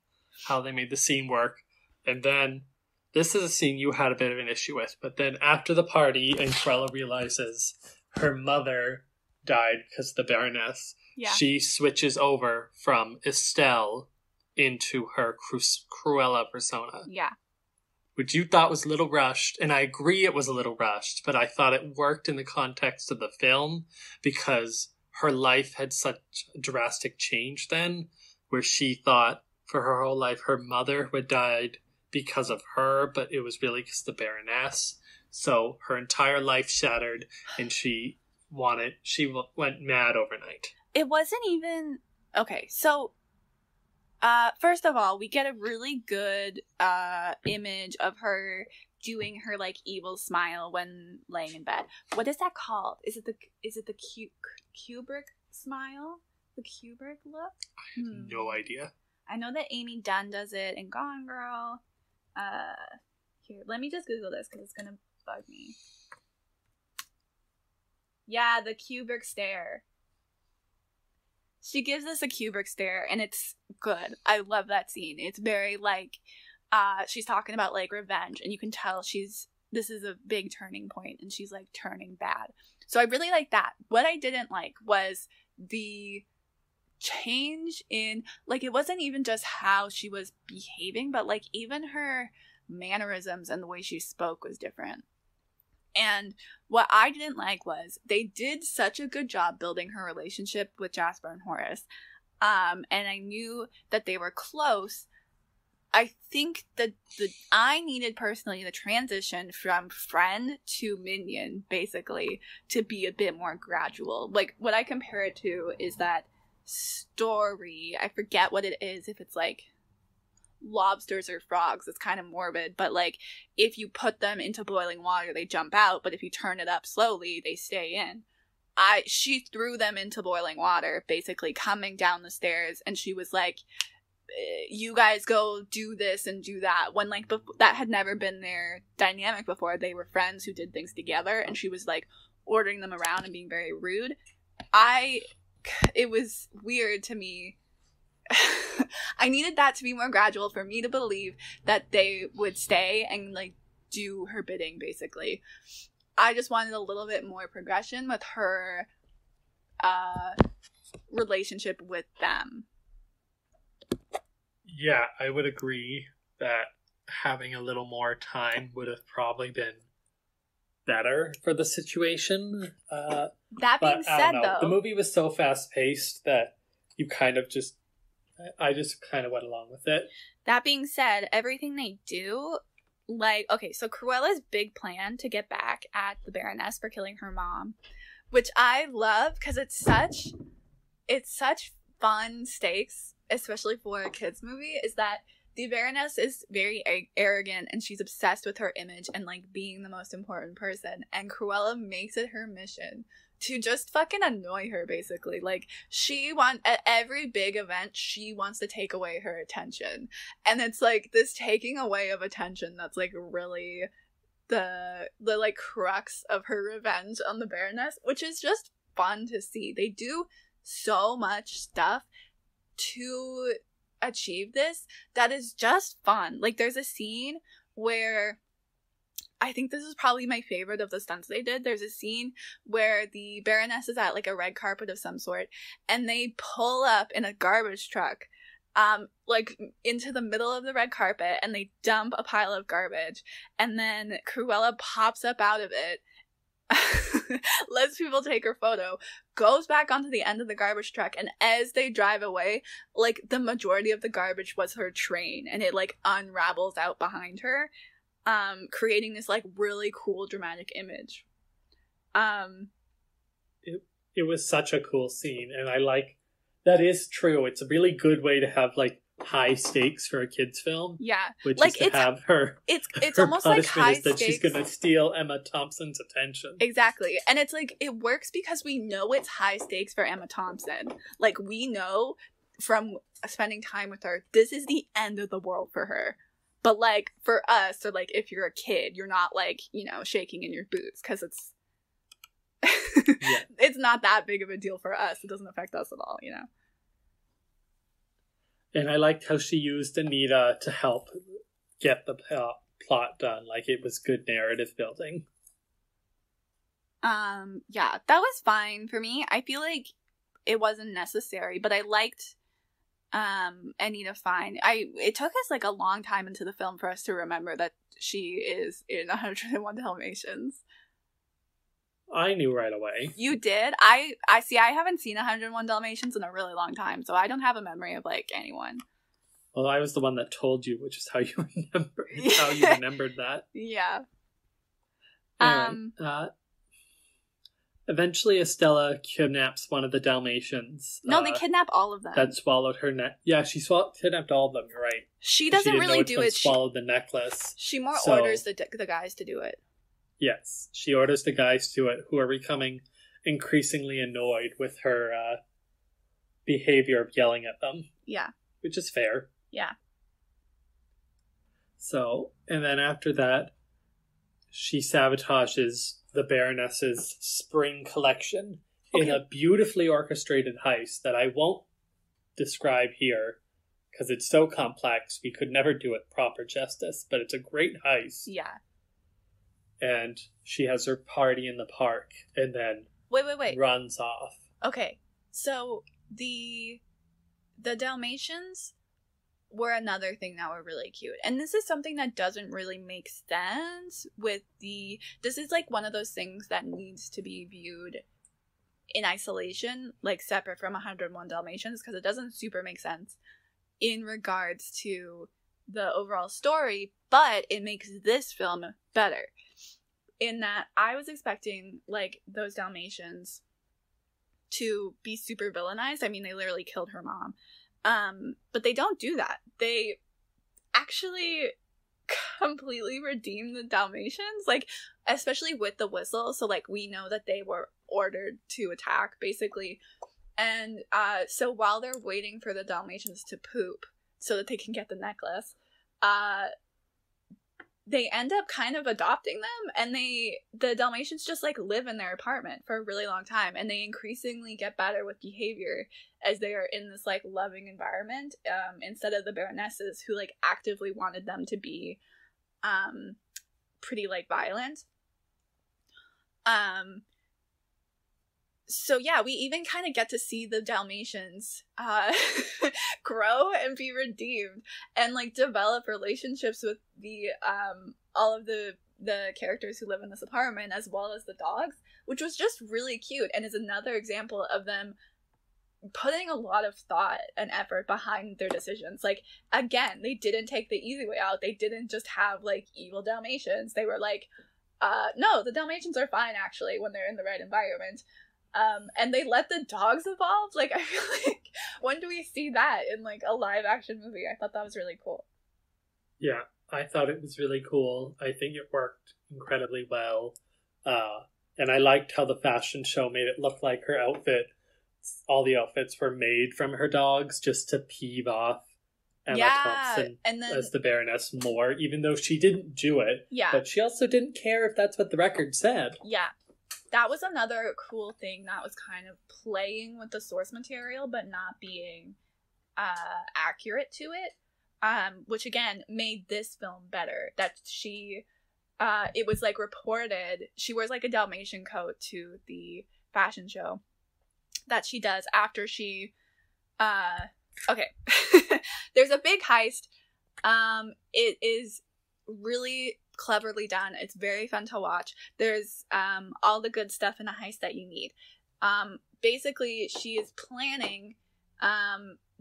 how they made the scene work. And then, this is a scene you had a bit of an issue with, but then after the party and Cruella realizes her mother died because of the Baroness, she switches over from Estelle into her Cruella persona. Yeah. Which you thought was a little rushed, and I agree it was a little rushed, but I thought it worked in the context of the film because her life had such a drastic change then, where she thought for her whole life her mother had died because of her, but it was really because of the Baroness. So her entire life shattered, and she went mad overnight. It wasn't even... Okay, so... first of all, we get a really good image of her doing her, like, evil smile when laying in bed. What is that called? Is it the Kubrick smile? The Kubrick look? I have no idea. I know that Amy Dunn does it in Gone Girl. Here, let me just Google this because it's gonna bug me. Yeah, the Kubrick stare. She gives us a Kubrick stare, and it's good. I love that scene. It's very, like, she's talking about, like, revenge, and you can tell this is a big turning point, and she's, like, turning bad. So I really like that. What I didn't like was the change in, like, it wasn't even just how she was behaving, but, like, even her mannerisms and the way she spoke was different. And what I didn't like was they did such a good job building her relationship with Jasper and Horace. And I knew that they were close. I think that I needed personally the transition from friend to minion, basically, to be a bit more gradual. Like, what I compare it to is that story. I forget what it is, if it's like lobsters or frogs. It's kind of morbid, but like, if you put them into boiling water, they jump out, but if you turn it up slowly, they stay in. She threw them into boiling water, basically coming down the stairs, and she was like, you guys go do this and do that, when like that had never been their dynamic before. They were friends who did things together, and she was like ordering them around and being very rude. It was weird to me. I needed that to be more gradual for me to believe that they would stay and like do her bidding, basically. I just wanted a little bit more progression with her relationship with them. Yeah, I would agree that having a little more time would have probably been better for the situation. That being said, though, the movie was so fast-paced that you kind of just... I just kind of went along with it. That being said, everything they do, like, okay, so Cruella's big plan to get back at the Baroness for killing her mom, which I love because it's such fun stakes, especially for a kids movie, is that the Baroness is very arrogant and she's obsessed with her image and like being the most important person, and Cruella makes it her mission to just fucking annoy her, basically. Like, at every big event, she wants to take away her attention. And it's like this taking away of attention that's like really the like crux of her revenge on the Baroness, which is just fun to see. They do so much stuff to achieve this that is just fun. Like, there's a scene where I think this is probably my favorite of the stunts they did. There's a scene where the Baroness is at like a red carpet of some sort, and they pull up in a garbage truck like into the middle of the red carpet, and they dump a pile of garbage, and then Cruella pops up out of it, lets people take her photo, goes back onto the end of the garbage truck, and as they drive away, like the majority of the garbage was her train, and it like unravels out behind her, creating this like really cool dramatic image. It was such a cool scene, and I like that is true. It's a really good way to have like high stakes for a kids film. Yeah, which like is to have her. It's her almost like high is that stakes. She's gonna steal Emma Thompson's attention. Exactly, and it's like it works because we know it's high stakes for Emma Thompson. Like, we know from spending time with her, this is the end of the world for her. But like for us, or like if you're a kid, you're not like, you know, shaking in your boots because it's Yeah. It's not that big of a deal for us. It doesn't affect us at all, you know. And I liked how she used Anita to help get the plot done. Like, it was good narrative building. Yeah, that was fine for me. I feel like it wasn't necessary, but I liked Anita fine. It took us like a long time into the film for us to remember that she is in 101 Dalmatians. I knew right away. You did? I see. I haven't seen 101 Dalmatians in a really long time, so I don't have a memory of like anyone. Well, I was the one that told you, which is how you remembered that. Yeah. Anyway, eventually, Estella kidnaps one of the Dalmatians. No, they kidnap all of them. That swallowed her neck. Yeah, she kidnapped all of them. You're right. She doesn't really do it. Swallowed the necklace. She more orders the guys to do it. Yes, she orders the guys to it, who are becoming increasingly annoyed with her behavior of yelling at them. Yeah. Which is fair. Yeah. So, and then after that, she sabotages the Baroness's spring collection in a beautifully orchestrated heist that I won't describe here because it's so complex we could never do it proper justice, but it's a great heist. Yeah. And she has her party in the park and then wait runs off. Okay, so the Dalmatians were another thing that were really cute. And this is something that doesn't really make sense with this is like one of those things that needs to be viewed in isolation, like separate from 101 Dalmatians, because it doesn't super make sense in regards to the overall story, but it makes this film better. In that I was expecting, like, those Dalmatians to be super villainized. I mean, they literally killed her mom. But they don't do that. They actually completely redeem the Dalmatians, like, especially with the whistle. So, like, we know that they were ordered to attack, basically. And so while they're waiting for the Dalmatians to poop so that they can get the necklace, they end up kind of adopting them, and the Dalmatians just, like, live in their apartment for a really long time, and they increasingly get better with behavior as they are in this, like, loving environment, instead of the Baronesses, who, like, actively wanted them to be pretty, like, violent. So yeah, we even kind of get to see the Dalmatians grow and be redeemed, and, like, develop relationships with the all of the characters who live in this apartment, as well as the dogs, which was just really cute, and is another example of them putting a lot of thought and effort behind their decisions. Like, again, they didn't take the easy way out. They didn't just have, like, evil Dalmatians. They were like, no, the Dalmatians are fine, actually, when they're in the right environment. And they let the dogs evolve. Like, I feel like, when do we see that in, like, a live action movie? I thought that was really cool. Yeah, I thought it was really cool. I think it worked incredibly well. And I liked how the fashion show made it look like her outfit, all the outfits were made from her dogs just to peeve off Emma Thompson and then, as the Baroness more, even though she didn't do it. Yeah. But she also didn't care if that's what the record said. Yeah. That was another cool thing that was kind of playing with the source material, but not being accurate to it, which, again, made this film better. That she, it was, like, reported, she wears, like, a Dalmatian coat to the fashion show that she does after she, okay, there's a big heist. It is really cleverly done. It's very fun to watch. There's all the good stuff in a heist that you need. Basically, she is planning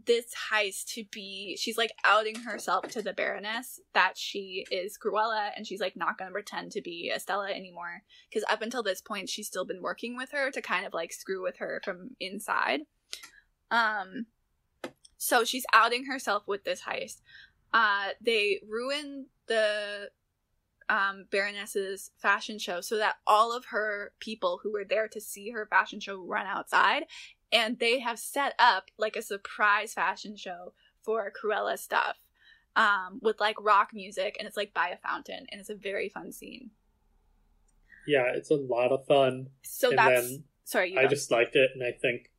this heist to be, she's, like, outing herself to the Baroness that she is Cruella, and she's, like, not gonna pretend to be Estella anymore, because up until this point she's still been working with her to kind of, like, screw with her from inside. So she's outing herself with this heist. They ruin the Baroness's fashion show so that all of her people who were there to see her fashion show run outside, and they have set up, like, a surprise fashion show for Cruella stuff, with, like, rock music, and it's, like, by a fountain, and it's a very fun scene. Yeah, it's a lot of fun. So and that's, then sorry, I just liked it, and I think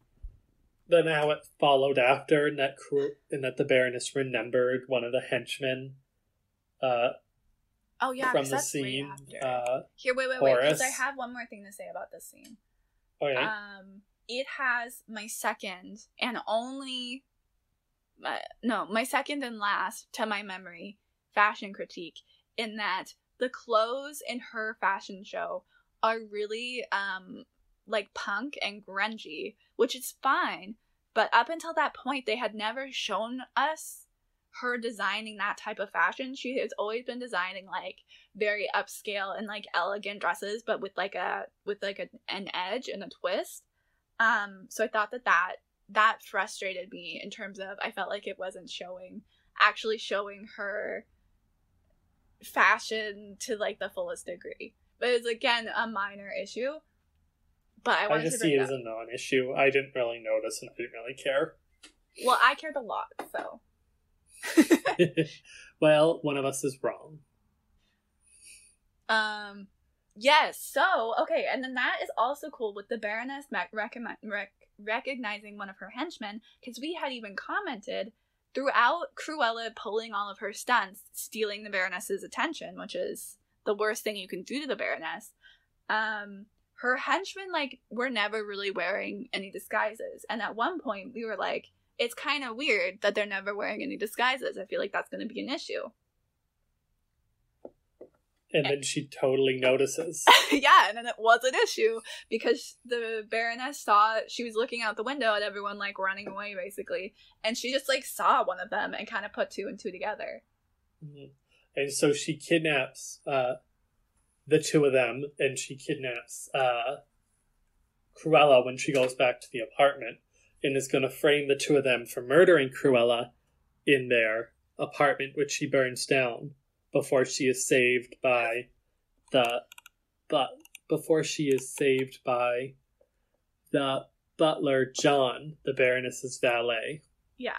then how it followed after, and that the Baroness remembered one of the henchmen oh yeah, from the scene. Here, wait, because I have one more thing to say about this scene. Okay. It has my second and only, my second and last, to my memory, fashion critique, in that the clothes in her fashion show are really, like, punk and grungy, which is fine, but up until that point, they had never shown us her designing that type of fashion. She has always been designing, like, very upscale and, like, elegant dresses, but with an edge and a twist. So I thought that frustrated me in terms of, I felt like it wasn't actually showing her fashion to, like, the fullest degree. But it's, again, a minor issue. But I just see it as a non-issue. I didn't really notice, and I didn't really care. Well, I cared a lot, so. Well, one of us is wrong. Yes, so, okay, and then that is also cool with the Baroness recognizing one of her henchmen, because we had even commented throughout Cruella pulling all of her stunts, stealing the Baroness's attention, which is the worst thing you can do to the Baroness. Her henchmen, like, were never really wearing any disguises, and at one point we were like, it's kind of weird that they're never wearing any disguises. I feel like that's going to be an issue. And then she totally notices. Yeah, and then it was an issue because the Baroness saw, she was looking out the window at everyone, like, running away, basically. And she just, like, saw one of them and kind of put two and two together. Mm-hmm. And so she kidnaps the two of them, and she kidnaps Cruella when she goes back to the apartment, and is going to frame the two of them for murdering Cruella in their apartment, which she burns down before she is saved by the butler John, the Baroness's valet. Yeah.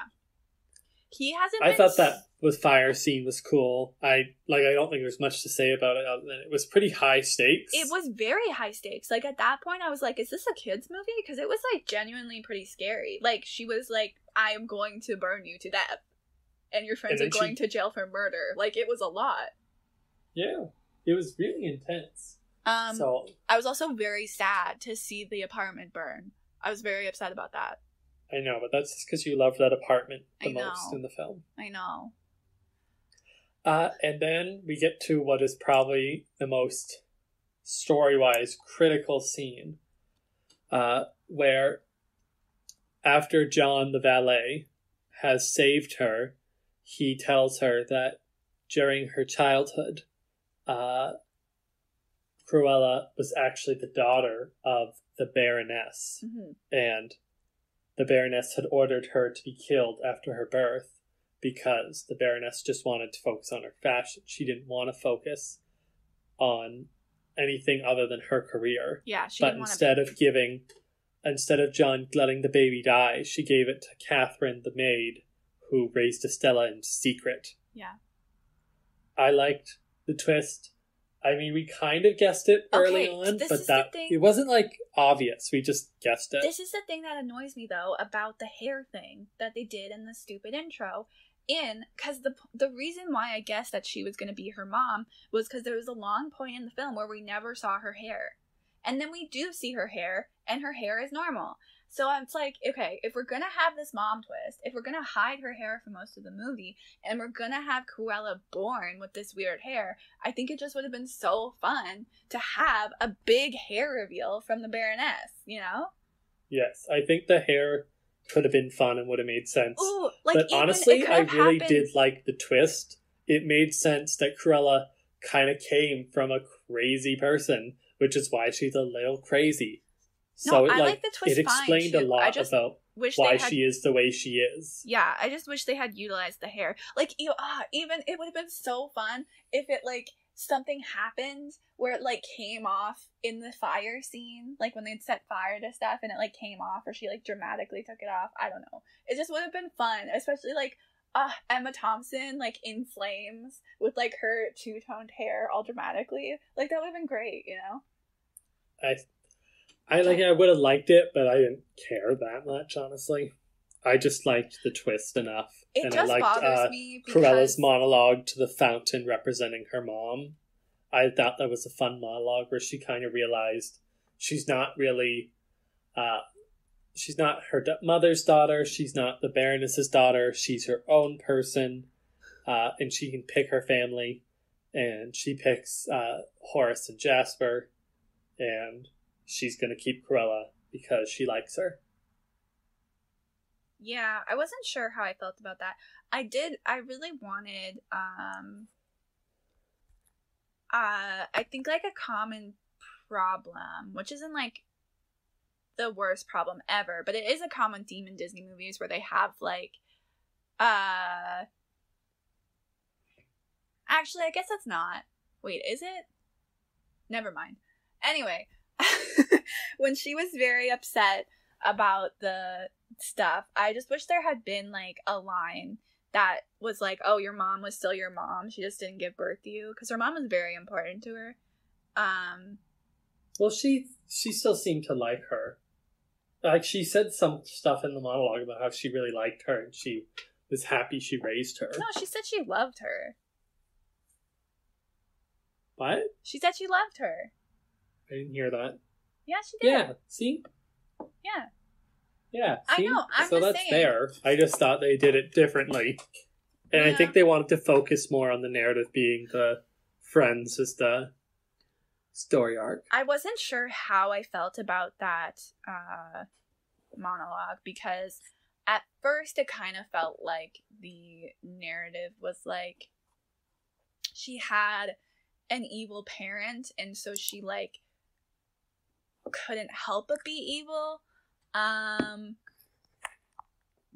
He hasn't I thought that was fire scene was cool. I don't think there's much to say about it other than it was pretty high stakes. It was very high stakes. Like, at that point I was like, is this a kids movie? Because it was, like, genuinely pretty scary. Like, she was like, I am going to burn you to death. And your friends are going to jail for murder. Like, it was a lot. Yeah. It was really intense. So I was also very sad to see the apartment burn. I was very upset about that. I know, but that's just because you love that apartment the most in the film. I know. And then we get to what is probably the most story-wise critical scene, where after John the valet has saved her, he tells her that during her childhood, Cruella was actually the daughter of the Baroness, and the Baroness had ordered her to be killed after her birth because the Baroness just wanted to focus on her fashion. She didn't want to focus on anything other than her career. Yeah, she but didn't instead of John letting the baby die, she gave it to Catherine, the maid, who raised Estella in secret. Yeah. I liked the twist. I mean, we kind of guessed it early on, but it wasn't, like, obvious. We just guessed it. This is the thing that annoys me, though, about the hair thing that they did in the stupid intro. Because the reason why I guessed that she was going to be her mom was because there was a long point in the film where we never saw her hair. And then we do see her hair, and her hair is normal. So it's like, okay, if we're going to have this mom twist, if we're going to hide her hair for most of the movie, and we're going to have Cruella born with this weird hair, I think it just would have been so fun to have a big hair reveal from the Baroness, you know? Yes, I think the hair could have been fun and would have made sense. Ooh, like, but honestly, I really did like the twist. It made sense that Cruella kind of came from a crazy person, which is why she's a little crazy. So I like the twist. It explained a lot about why she is the way she is. Yeah, I just wish they had utilized the hair. Like, even it would have been so fun if it, like, something happened where it, like, came off in the fire scene, like when they'd set fire to stuff and it, like, came off, or she, like, dramatically took it off. I don't know. It just would have been fun, especially, like, Emma Thompson, like, in flames with, like, her two-toned hair all dramatically. Like, that would have been great, you know? I would have liked it, but I didn't care that much, honestly. I just liked the twist enough. It just bothers me because Cruella's monologue to the fountain representing her mom. I thought that was a fun monologue where she kind of realized she's not really, she's not her mother's daughter, she's not the Baroness's daughter, she's her own person, and she can pick her family, and she picks Horace and Jasper, and she's going to keep Cruella because she likes her. Yeah, I wasn't sure how I felt about that. I really wanted, I think, like, a common problem, which isn't, like, the worst problem ever, but it is a common theme in Disney movies where they have, like, actually, I guess that's not. Wait, is it? Never mind. Anyway, when she was very upset about the stuff, I just wish there had been, like, a line that was like, oh, your mom was still your mom, she just didn't give birth to you, because her mom was very important to her. Well, she still seemed to like her. Like, she said some stuff in the monologue about how she really liked her and she was happy she raised her. No, she said she loved her. What? She said she loved her. I didn't hear that. Yeah, she did. Yeah, see? Yeah. Yeah, I see? know, I'm so just that's saying. fair. I just thought they did it differently. And I think they wanted to focus more on the narrative being the friends as the story arc. I wasn't sure how I felt about that monologue, because at first it kind of felt like the narrative was like she had an evil parent, and so she like couldn't help but be evil.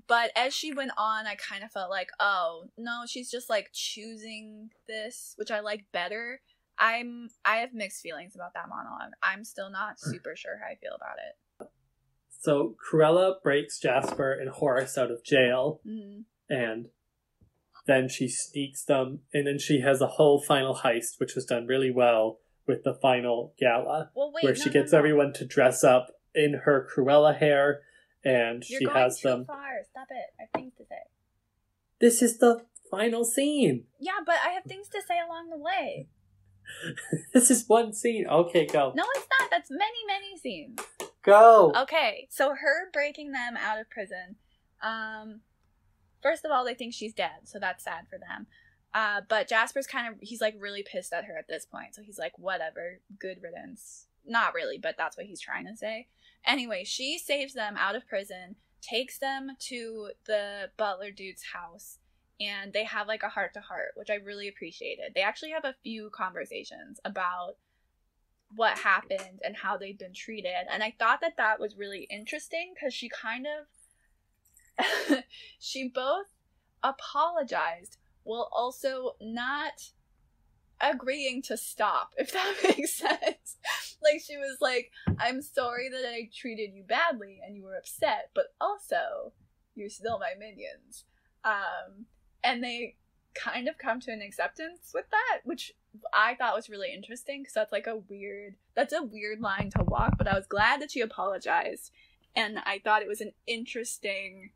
But as she went on, I kind of felt like, oh no, she's just like choosing this, which I like better. I have mixed feelings about that monologue. I'm still not super sure how I feel about it. So Cruella breaks Jasper and Horace out of jail, and then she sneaks them, and then she has a whole final heist, which was done really well with the final gala, where she gets everyone to dress up in her Cruella hair, and she has them. You're going too far. Stop it. I have things to say. This is the final scene. Yeah, but I have things to say along the way. This is one scene. Okay, go. No, it's not. That's many, many scenes. Go. Okay, so her breaking them out of prison. First of all, they think she's dead, so that's sad for them. But Jasper's he's like really pissed at her at this point. So he's like, whatever, good riddance. Not really, but that's what he's trying to say. Anyway, she saves them out of prison, takes them to the butler dude's house, and they have like a heart-to-heart, which I really appreciated. They actually have a few conversations about what happened and how they'd been treated. And I thought that that was really interesting because she kind of, she both apologized while also not agreeing to stop, if that makes sense. Like, she was like, I'm sorry that I treated you badly and you were upset, but also, you're still my minions. And they kind of come to an acceptance with that, which I thought was really interesting, because that's a weird line to walk, but I was glad that she apologized, and I thought it was an interesting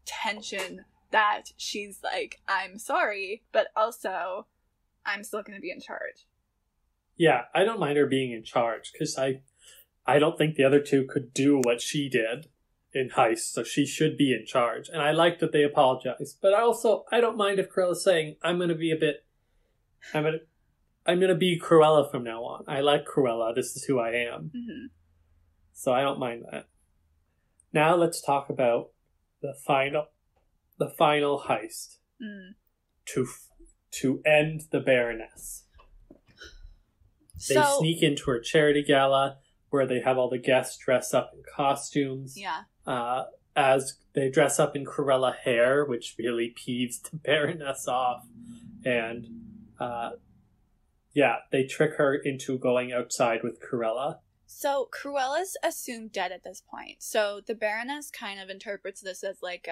tension that she's like, I'm sorry, but also I'm still going to be in charge. Yeah, I don't mind her being in charge, because I don't think the other two could do what she did in Heist, so she should be in charge. And I like that they apologized. But I don't mind if Cruella's saying, I'm going to be Cruella from now on. I like Cruella. This is who I am. Mm-hmm. So I don't mind that. Now let's talk about the final heist. To end the Baroness. They sneak into her charity gala where they have all the guests dress up in costumes. Yeah. As they dress up in Cruella hair, which really peeves the Baroness off. And, they trick her into going outside with Cruella. So Cruella's assumed dead at this point. So the Baroness kind of interprets this as like,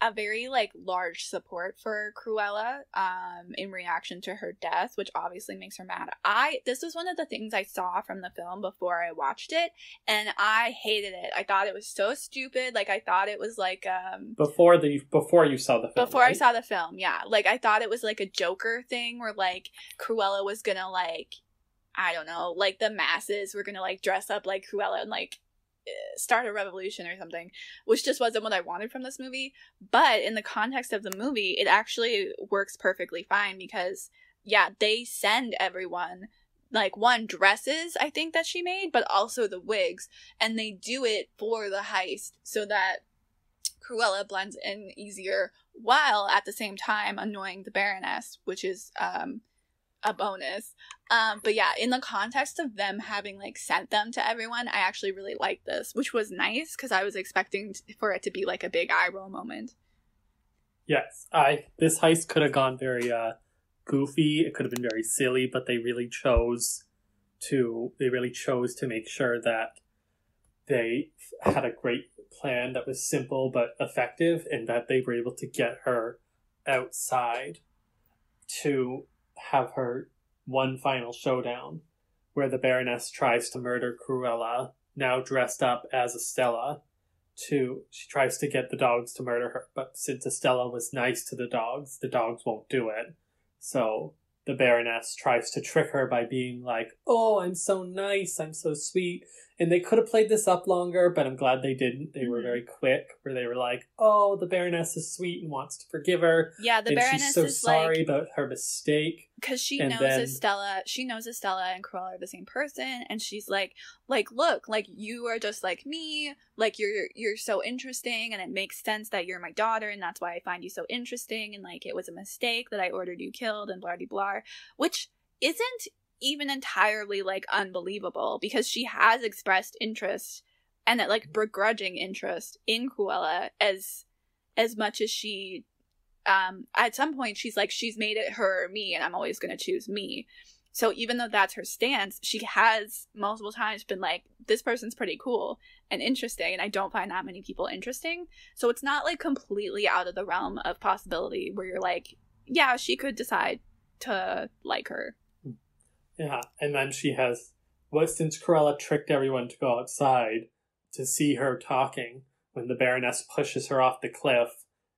a very like large support for Cruella in reaction to her death, which obviously makes her mad. This was one of the things I saw from the film before I watched it, and I hated it. I thought it was so stupid. Like, I thought it was like before you saw the film. Before I saw the film, yeah. Like, I thought it was like a Joker thing where like Cruella was gonna like, I don't know, like the masses were gonna like dress up like Cruella and like start a revolution or something, which just wasn't what I wanted from this movie. But in the context of the movie, it actually works perfectly fine, because they send everyone like dresses, I think, that she made, but also the wigs, and they do it for the heist so that Cruella blends in easier, while at the same time annoying the Baroness, which is a bonus. But yeah, in the context of them having like sent them to everyone, I actually really liked this, which was nice, because I was expecting for it to be like a big eye roll moment. Yes, this heist could have gone very goofy. It could have been very silly, but they really chose to make sure that they had a great plan that was simple but effective, and that they were able to get her outside to have her one final showdown where the Baroness tries to murder Cruella, now dressed up as Estella. She tries to get the dogs to murder her, but since Estella was nice to the dogs won't do it. So the Baroness tries to trick her by being like, oh, I'm so nice, I'm so sweet, And they could have played this up longer, but I'm glad they didn't. They were very quick, where they were like, oh, the Baroness is sweet and wants to forgive her. Yeah, the and Baroness she's so is sorry about her mistake. Because she And knows then- Estella and Cruella are the same person, and she's like, look, like, you are just like me, like, you're so interesting, and it makes sense that you're my daughter, and that's why I find you so interesting, and, like, it was a mistake that I ordered you killed, and blah, blah, blah, which isn't even entirely, like, unbelievable, because she has expressed interest, and like, begrudging interest in Cruella as much as she, at some point she's like, she's made it her or me, and I'm always going to choose me. So even though that's her stance, she has multiple times been like, this person's pretty cool and interesting, and I don't find that many people interesting. So it's not, like, completely out of the realm of possibility where you're like, yeah, she could decide to like her. Yeah, and then she has, since Cruella tricked everyone to go outside to see her talking, when the Baroness pushes her off the cliff,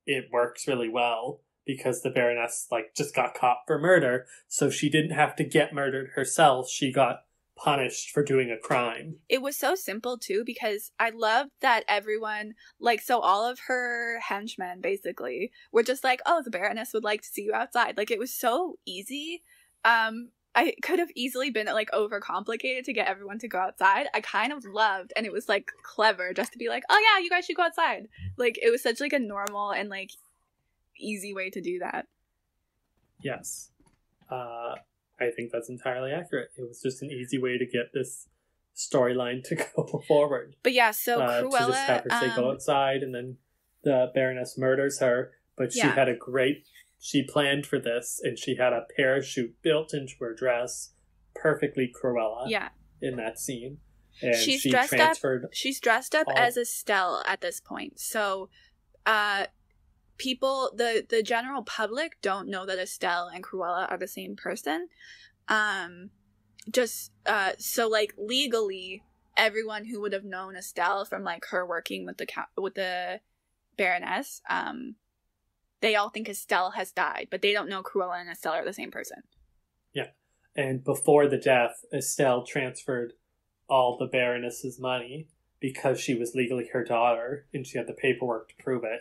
it works really well, because the Baroness, like, just got caught for murder, so she didn't have to get murdered herself. She got punished for doing a crime. It was so simple, too, because I loved that everyone, like, so all of her henchmen, basically, were just like, oh, the Baroness would like to see you outside. Like, it was so easy. I could have easily been, like, overcomplicated to get everyone to go outside. I kind of loved, and it was, like, clever just to be like, oh yeah, you guys should go outside. Like, it was such, like, a normal and, like, easy way to do that. Yes. I think that's entirely accurate. It was just an easy way to get this storyline to go forward. But yeah, so Cruella... to just have her say go outside, and then the Baroness murders her, but she had a great... She planned for this, and she had a parachute built into her dress, perfectly Cruella. Yeah. In that scene, and she's dressed up as Estelle at this point. So, people, the general public don't know that Estelle and Cruella are the same person. So, like, legally, everyone who would have known Estelle from, like, her working with the Baroness, they all think Estelle has died, but they don't know Cruella and Estelle are the same person. Yeah. And before the death, Estelle transferred all the Baroness's money, because she was legally her daughter, and she had the paperwork to prove it,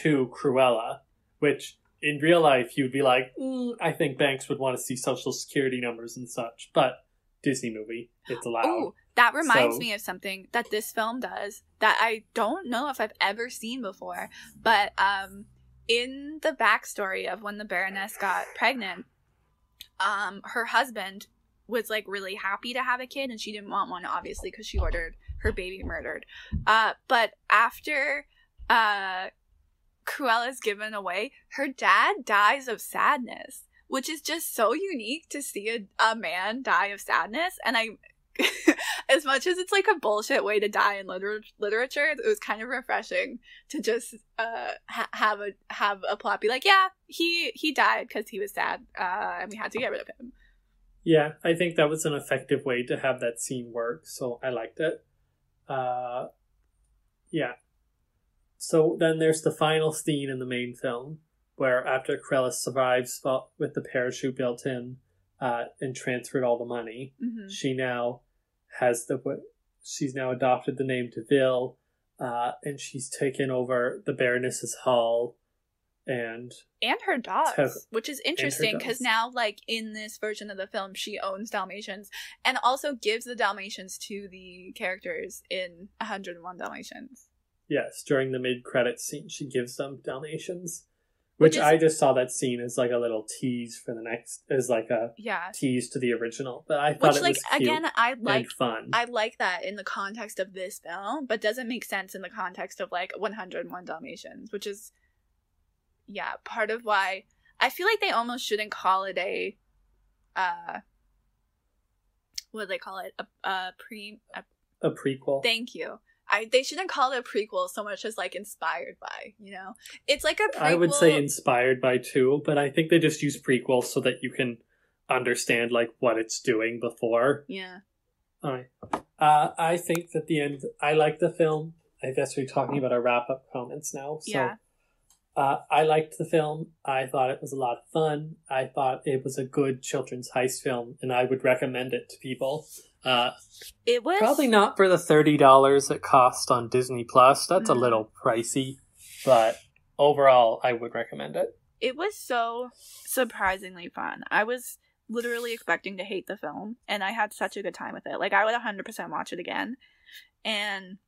to Cruella, which in real life you'd be like, I think banks would want to see social security numbers and such, but Disney movie, it's allowed. Oh, that reminds me of something that this film does that I don't know if I've ever seen before, but in the backstory of when the Baroness got pregnant, her husband was, like, really happy to have a kid, and she didn't want one, obviously, because she ordered her baby murdered. But after Cruella's given away, her dad dies of sadness, which is just so unique to see a man die of sadness. And I, as much as it's, like, a bullshit way to die in literature, it was kind of refreshing to just have a plot be like, yeah, he died because he was sad, and we had to get rid of him. Yeah, I think that was an effective way to have that scene work, so I liked it. Yeah. So then there's the final scene in the main film, where after Cruella survives with the parachute built in, and transferred all the money, she now she's now adopted the name DeVille, and she's taken over the Baroness's hall, and her dogs, which is interesting because now, like, in this version of the film, she owns Dalmatians and also gives the Dalmatians to the characters in 101 Dalmatians. Yes, during the mid-credits scene, she gives them Dalmatians, which I just saw that scene as, like, a little tease for the next, as, like, a tease to the original. But I thought it was cute and fun. I like that in the context of this film, but doesn't make sense in the context of, like, 101 Dalmatians, which is, part of why I feel like they almost shouldn't call it a, what do they call it? A prequel. Thank you. They shouldn't call it a prequel so much as, like, inspired by, you know? It's like a prequel. I would say inspired by too, but I think they just use prequels so that you can understand, like, what it's doing before. Yeah. Alright. I think that the end, I like the film. I guess we're talking about our wrap-up comments now. So, I liked the film. I thought it was a lot of fun. I thought it was a good children's heist film, and I would recommend it to people. It was Probably not for the $30 it cost on Disney Plus. That's a little pricey, but overall, I would recommend it. It was so surprisingly fun. I was literally expecting to hate the film, and I had such a good time with it. Like, I would 100% watch it again. And,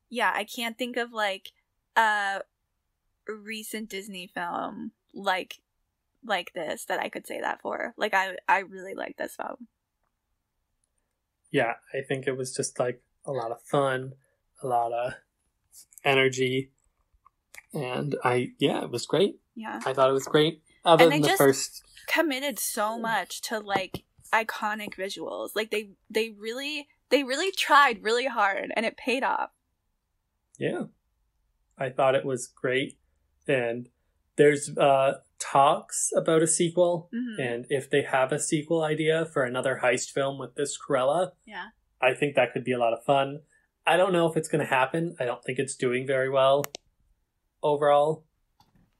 yeah, I can't think of, like, a recent Disney film like this that I could say that for. Like, I really like this film. Yeah, I think it was just, like, a lot of fun, a lot of energy, and it was great. Yeah. I thought it was great. Other than the first... committed so much to, like, iconic visuals. Like, they really tried really hard, and it paid off. Yeah. I thought it was great. And there's talks about a sequel. Mm-hmm. And if they have a sequel idea for another heist film with this Cruella, I think that could be a lot of fun. I don't know if it's going to happen. I don't think it's doing very well overall.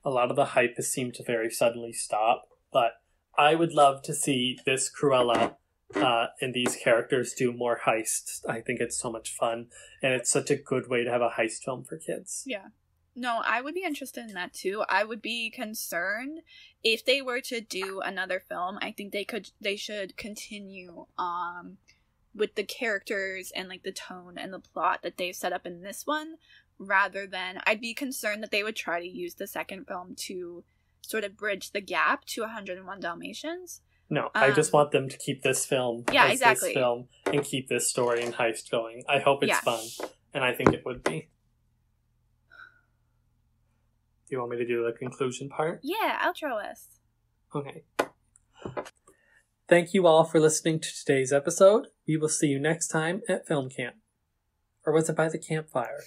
A lot of the hype has seemed to very suddenly stop. But I would love to see this Cruella and these characters do more heists. I think it's so much fun, and it's such a good way to have a heist film for kids. Yeah. No, I would be interested in that too. I would be concerned if they were to do another film. I think they should continue with the characters and like the tone and the plot that they've set up in this one, rather than I'd be concerned that they would try to use the second film to sort of bridge the gap to 101 Dalmatians. No, I just want them to keep this film this film and keep this story and heist going. I hope it's fun, and I think it would be. Do you want me to do the conclusion part? Yeah, outro us. Okay. Thank you all for listening to today's episode. We will see you next time at Film Camp. Or was it by the campfire?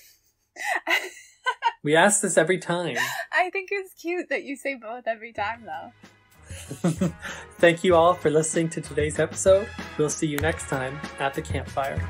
We ask this every time. I think it's cute that you say both every time, though. Thank you all for listening to today's episode. We'll see you next time at the campfire.